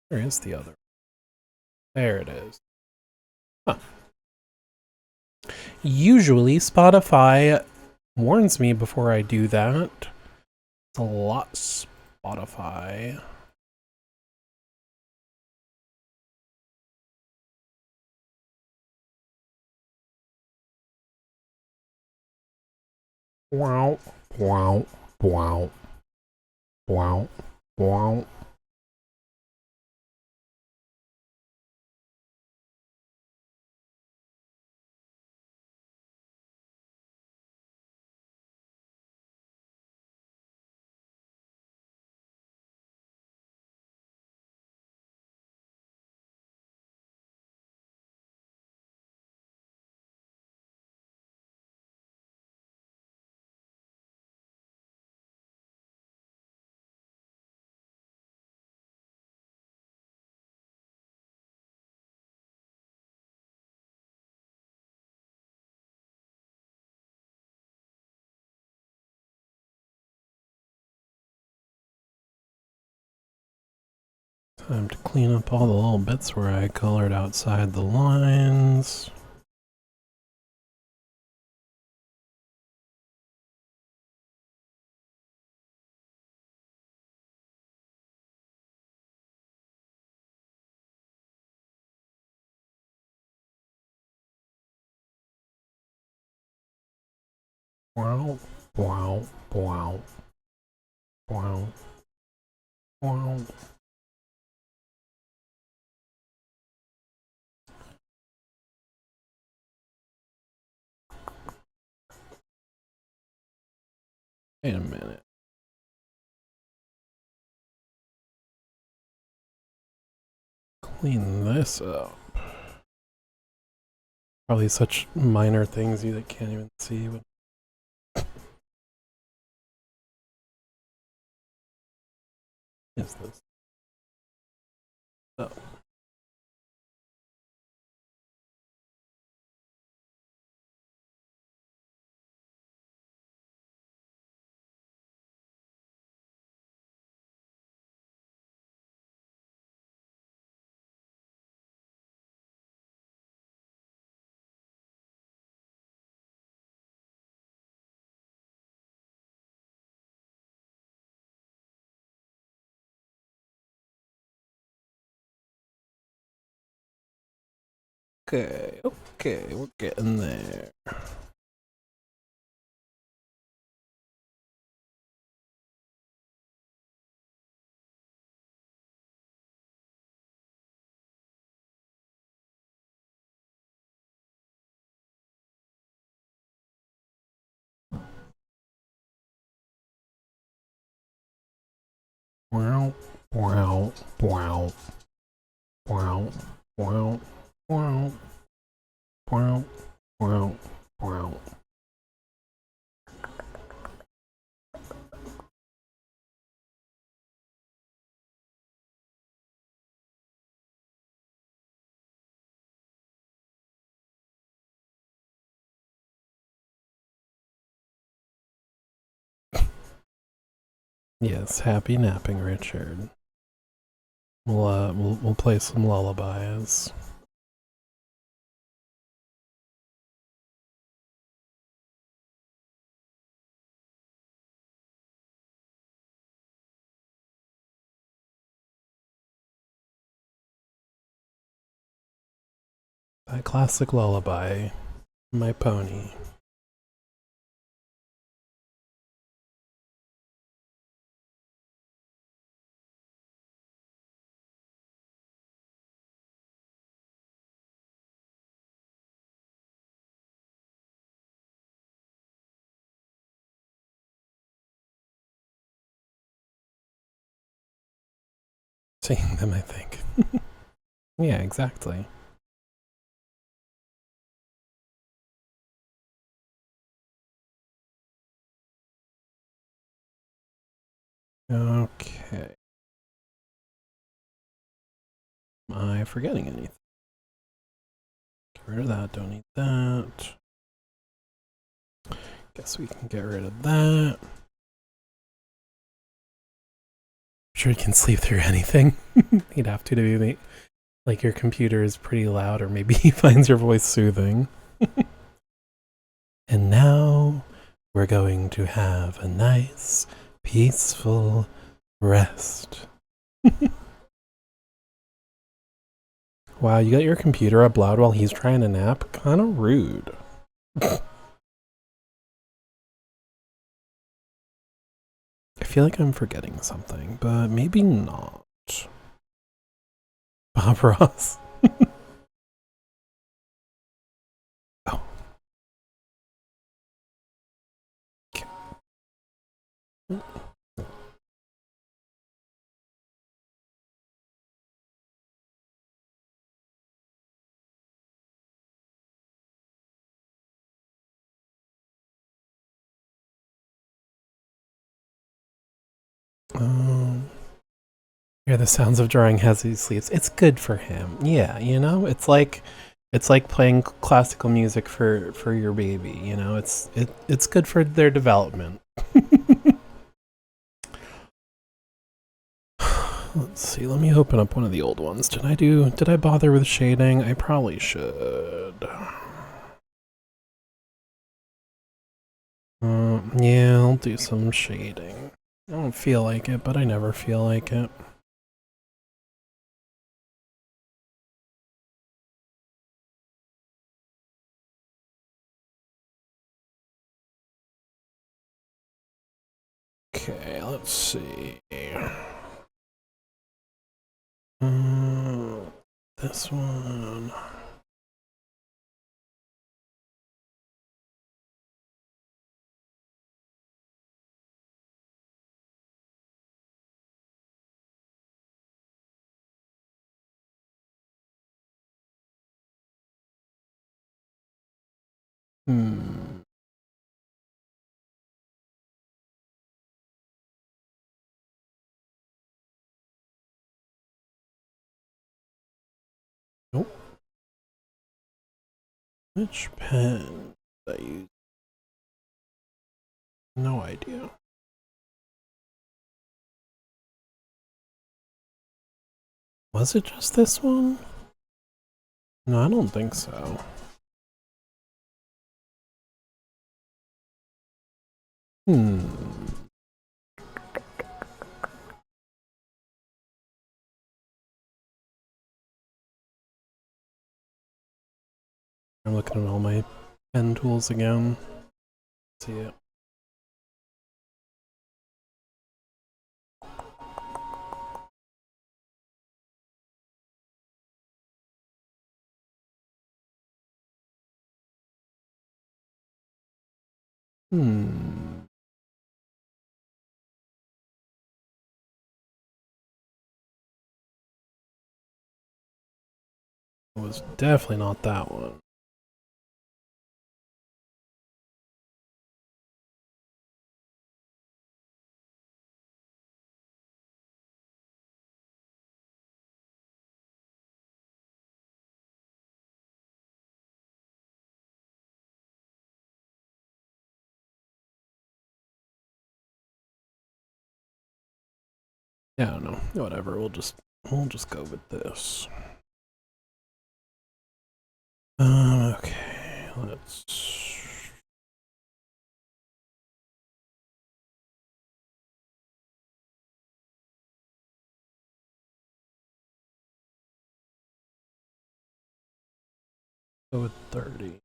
Where is the other? There it is. Huh. Usually Spotify warns me before I do that. It's a lot Spotify. Wow, wow, wow, wow, wow. Time to clean up all the little bits where I colored outside the lines. Wow, wow, wow, wow, wow. Wait a minute. Clean this up. Probably such minor things you can't even see. What is this? Oh. Okay, okay, we're getting there. Wow, wow, wow, wow, wow, wow, wow, wow, wow. Yes, happy napping, Richard. We'll play some lullabies. That classic lullaby, My Pony. Seeing them, I think. Yeah, exactly. Okay. Am I forgetting anything? Get rid of that, don't need that. Guess we can get rid of that. I'm sure you can sleep through anything. You'd have to be like your computer is pretty loud, or maybe he finds your voice soothing. And now we're going to have a nice, peaceful rest. Wow, you got your computer up loud while he's trying to nap? Kind of rude. I feel like I'm forgetting something, but maybe not. Bob Ross. Oh. Okay. Hear the sounds of drawing as he sleeps. It's good for him. Yeah, you know, it's like playing classical music for your baby. You know, it's good for their development. Let's see. Let me open up one of the old ones. Did I bother with shading? I probably should. Yeah, I'll do some shading. I don't feel like it, but I never feel like it. Okay, let's see. This one. Nope. Which pen did I use? No idea. Was it just this one? No, I don't think so. I'm looking at all my pen tools again. See it. It was definitely not that one. Yeah, I don't know. Whatever. We'll just go with this. Okay. Let's. Go with 30.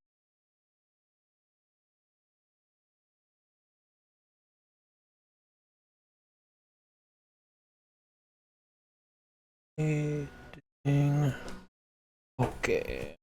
Okay.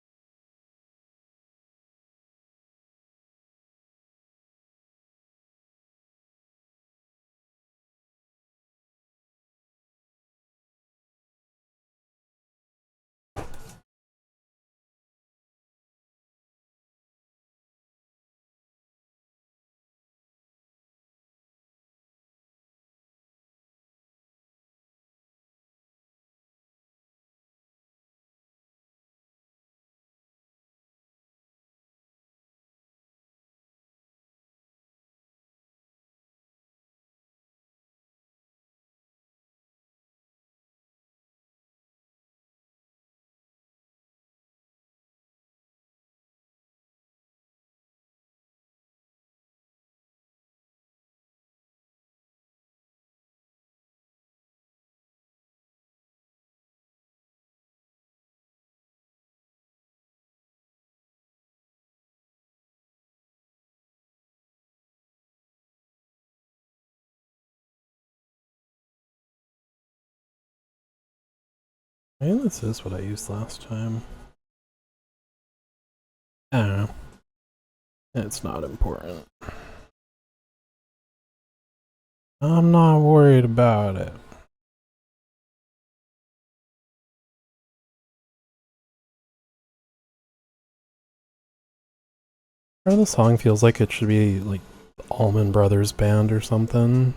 Maybe this is what I used last time. I don't know. It's not important. I'm not worried about it. Part of the song feels like it should be like Allman Brothers Band or something.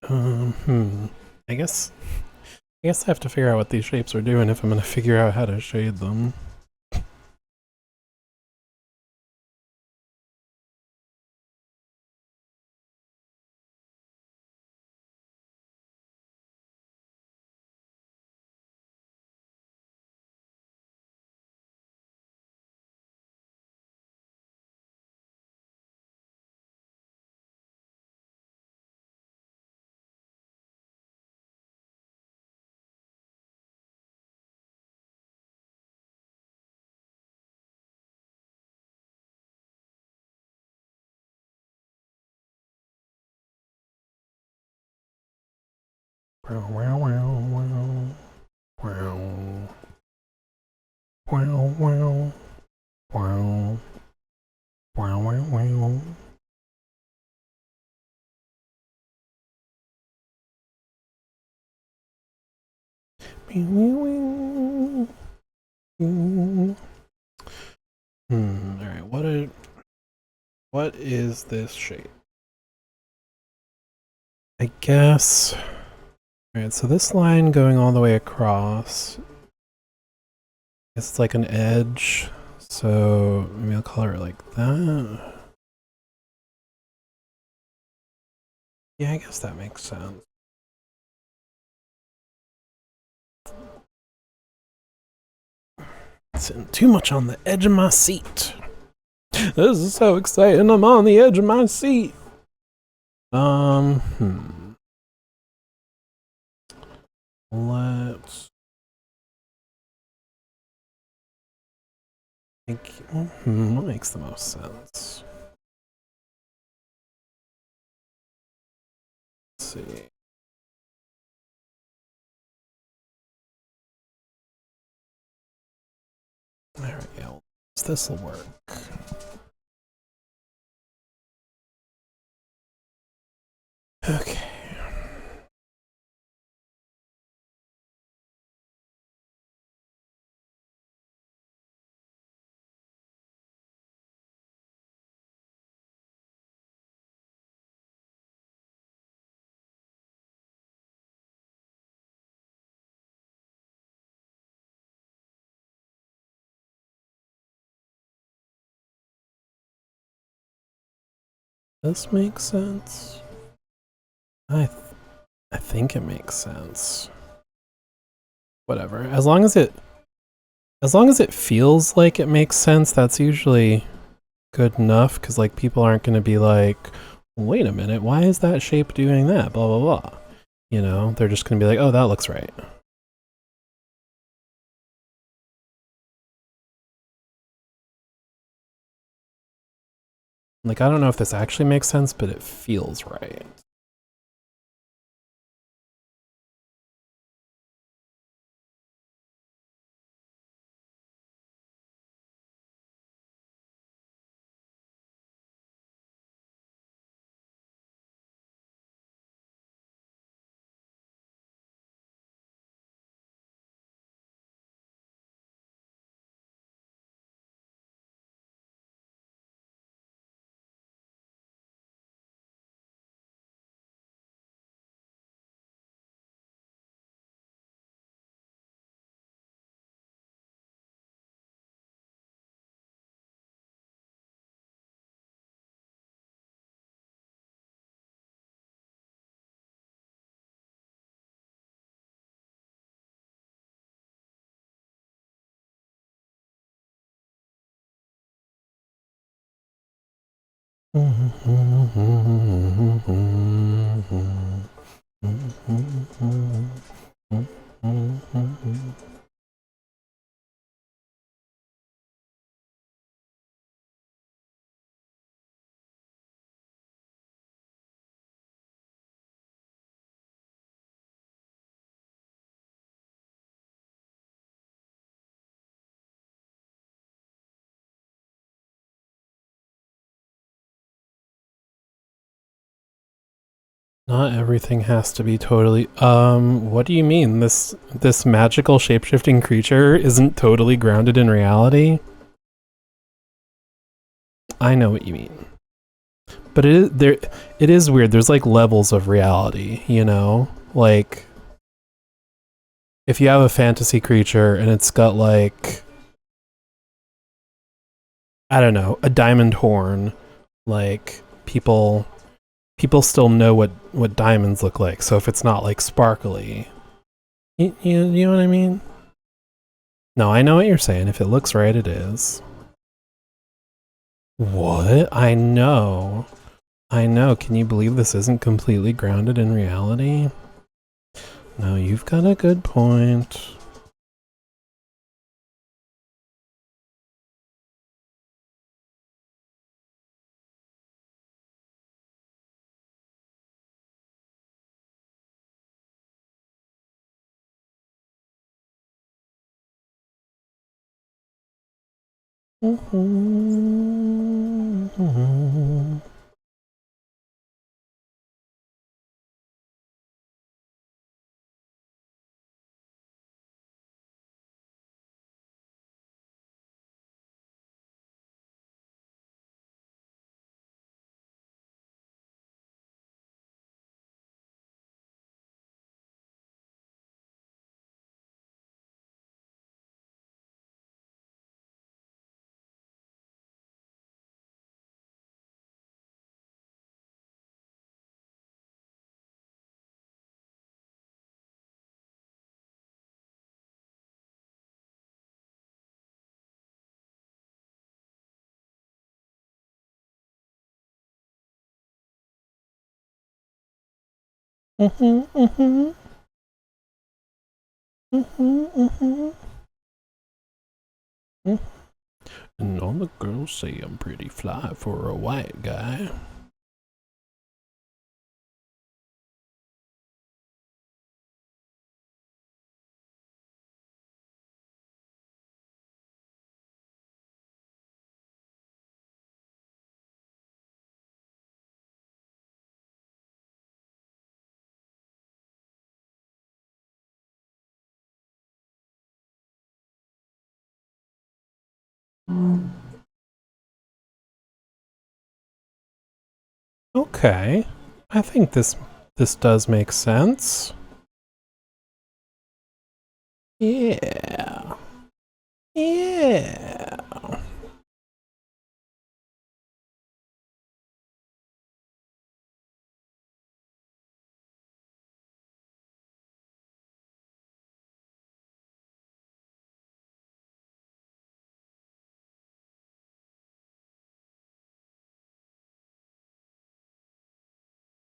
I guess I have to figure out what these shapes are doing if I'm gonna figure out how to shade them. Wow, wow, wow, wow. Wow. Wow, wow. Wow. Wow, wow, wow. Alright, what is this shape? I guess. Alright, so this line going all the way across, it's like an edge, so maybe I'll color it like that. Yeah, I guess that makes sense. Sitting too much on the edge of my seat. This is so exciting, I'm on the edge of my seat. Let's think. What makes the most sense? Let's see. There we go. This'll work. Okay. This makes sense. I think it makes sense. Whatever. As long as it feels like it makes sense, that's usually good enough because like people aren't going to be like, wait a minute, why is that shape doing that? Blah blah blah. You know, they're just going to be like, oh, that looks right. Like, I don't know if this actually makes sense, but it feels right. Not everything has to be totally. What do you mean? This magical shapeshifting creature isn't totally grounded in reality? I know what you mean. But it is weird. There's like levels of reality, you know? Like if you have a fantasy creature and it's got like, I don't know, a diamond horn, like people still know what diamonds look like. So if it's not like sparkly, you know what I mean? No, I know what you're saying. If it looks right, it is. What? I know. I know. Can you believe this isn't completely grounded in reality? No, you've got a good point. And all the girls say I'm pretty fly for a white guy. Okay. I think this does make sense. Yeah. Yeah.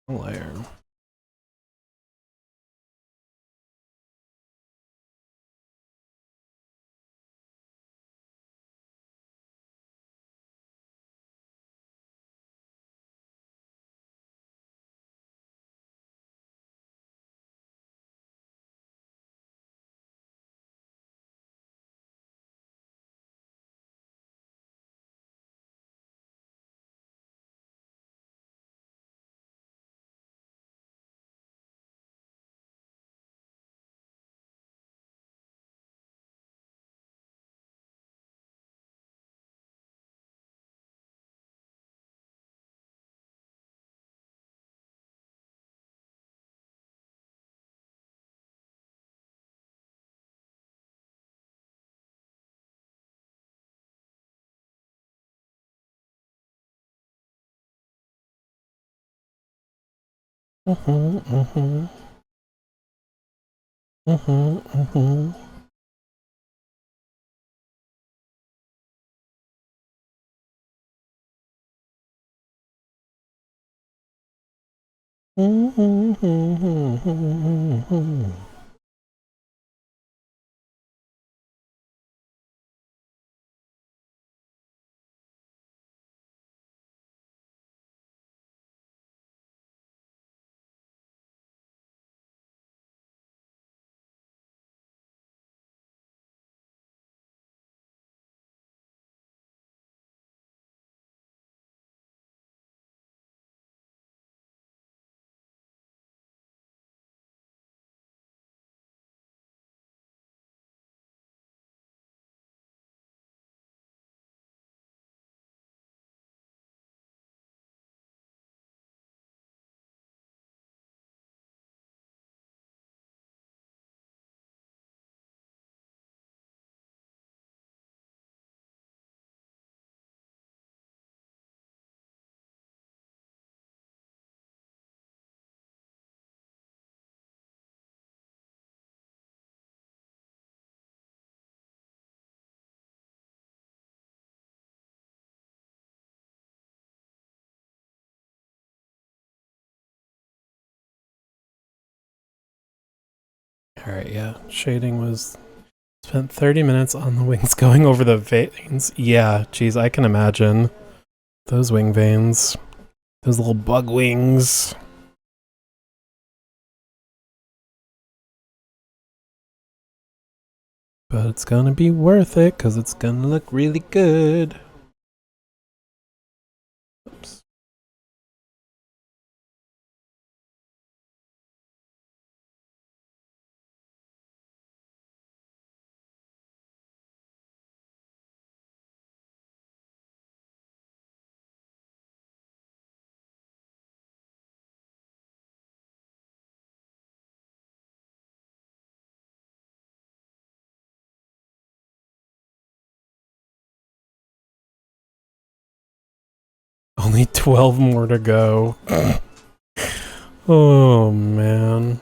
Layer. Alright, yeah. Shading was spent 30 minutes on the wings going over the veins. Yeah, geez, I can imagine. Those wing veins. Those little bug wings. But it's gonna be worth it, because it's gonna look really good. Oops. Only 12 more to go. Oh, man.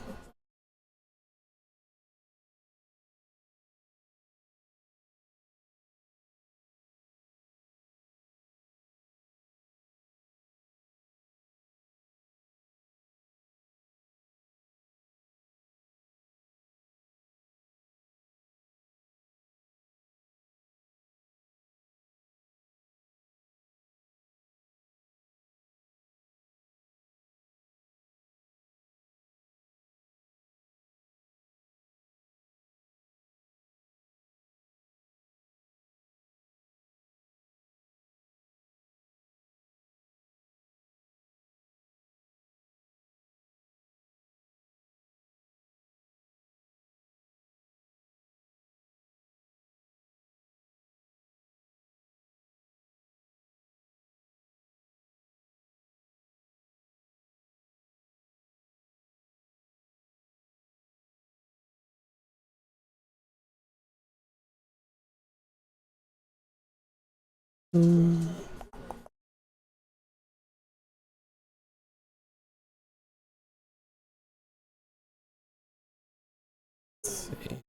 Let's see.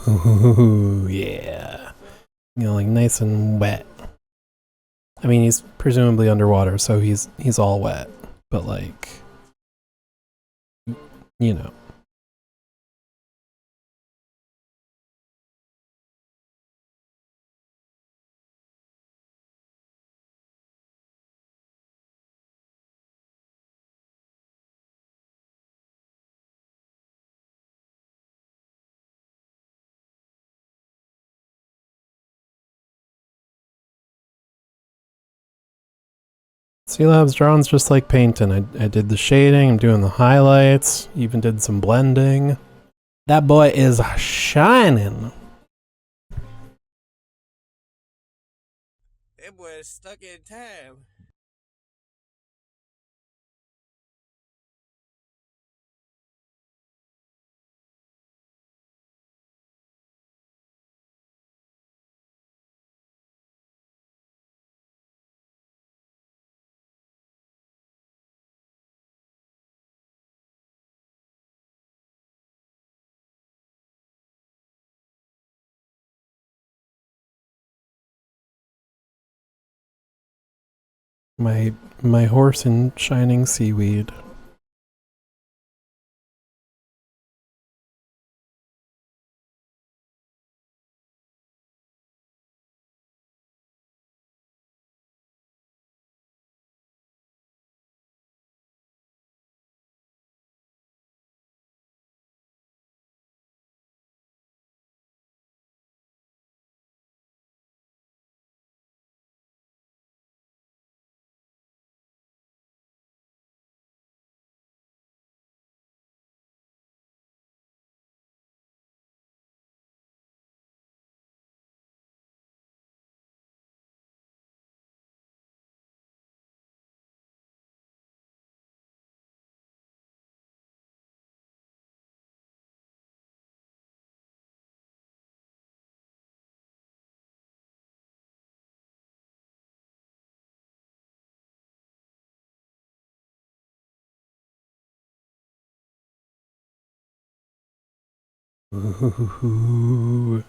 Ooh, yeah. You know, like nice and wet. I mean, he's presumably underwater, so he's all wet. But like, you know. C-Lab's drawing's just like painting. I did the shading, I'm doing the highlights, even did some blending. That boy is shining. That boy is stuck in time. My horse in shining seaweed. Ooh.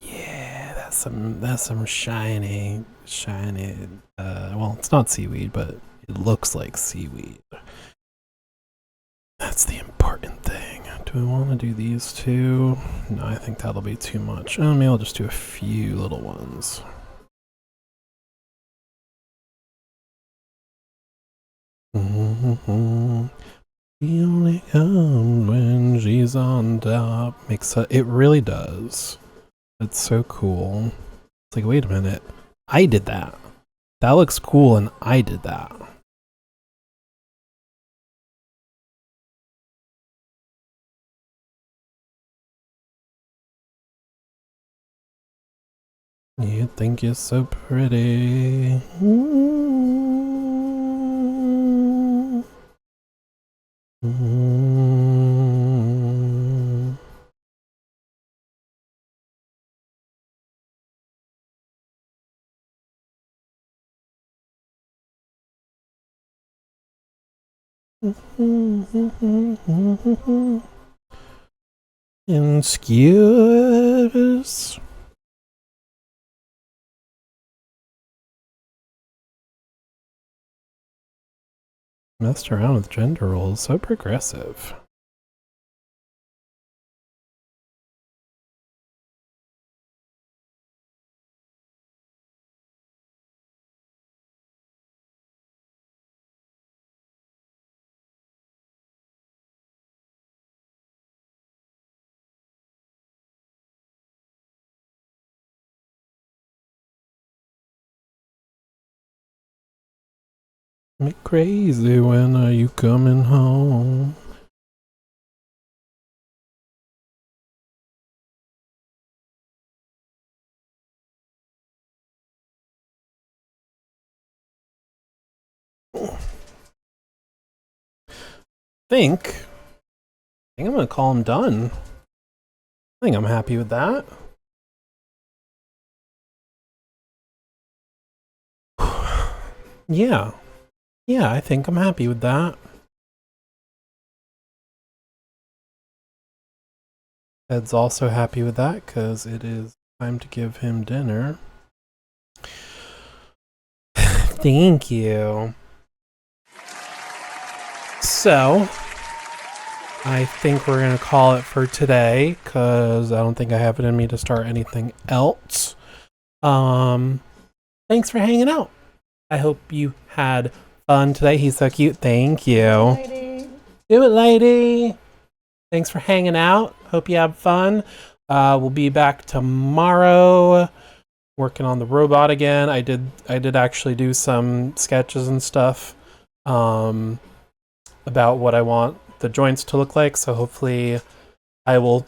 Yeah, that's some shiny. Well, it's not seaweed, but it looks like seaweed. That's the important thing. Do I want to do these two? No, I think that'll be too much. Maybe I'll just do a few little ones. He only comes when she's on top. It really does. That's so cool. It's like, wait a minute. I did that. That looks cool and I did that. You think you're so pretty. And skewers. Messed around with gender roles, so progressive. Me crazy, when are you coming home? think I'm gonna call him done. I think I'm happy with that. Yeah. Yeah, I think I'm happy with that. Ed's also happy with that because it is time to give him dinner. Thank you. So, I think we're going to call it for today because I don't think I have it in me to start anything else. Thanks for hanging out. I hope you had fun today. He's so cute. Thank you. Do it, lady. Thanks for hanging out. Hope you have fun. We'll be back tomorrow working on the robot again. I did actually do some sketches and stuff about what I want the joints to look like, so hopefully I will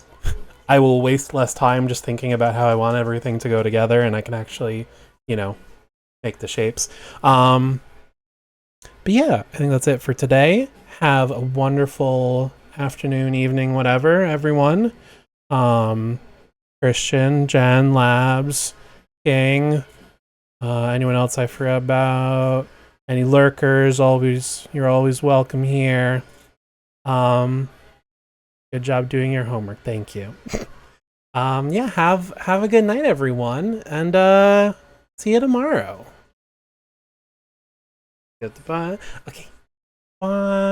waste less time just thinking about how I want everything to go together, and I can actually, make the shapes. But yeah, I think that's it for today. Have a wonderful afternoon, evening, whatever, everyone. Christian, Jen, Labs, Gang, anyone else I forgot about, any lurkers, you're always welcome here. Good job doing your homework. Thank you. Yeah, have a good night, everyone, and see you tomorrow. Goodbye. Okay. Bye.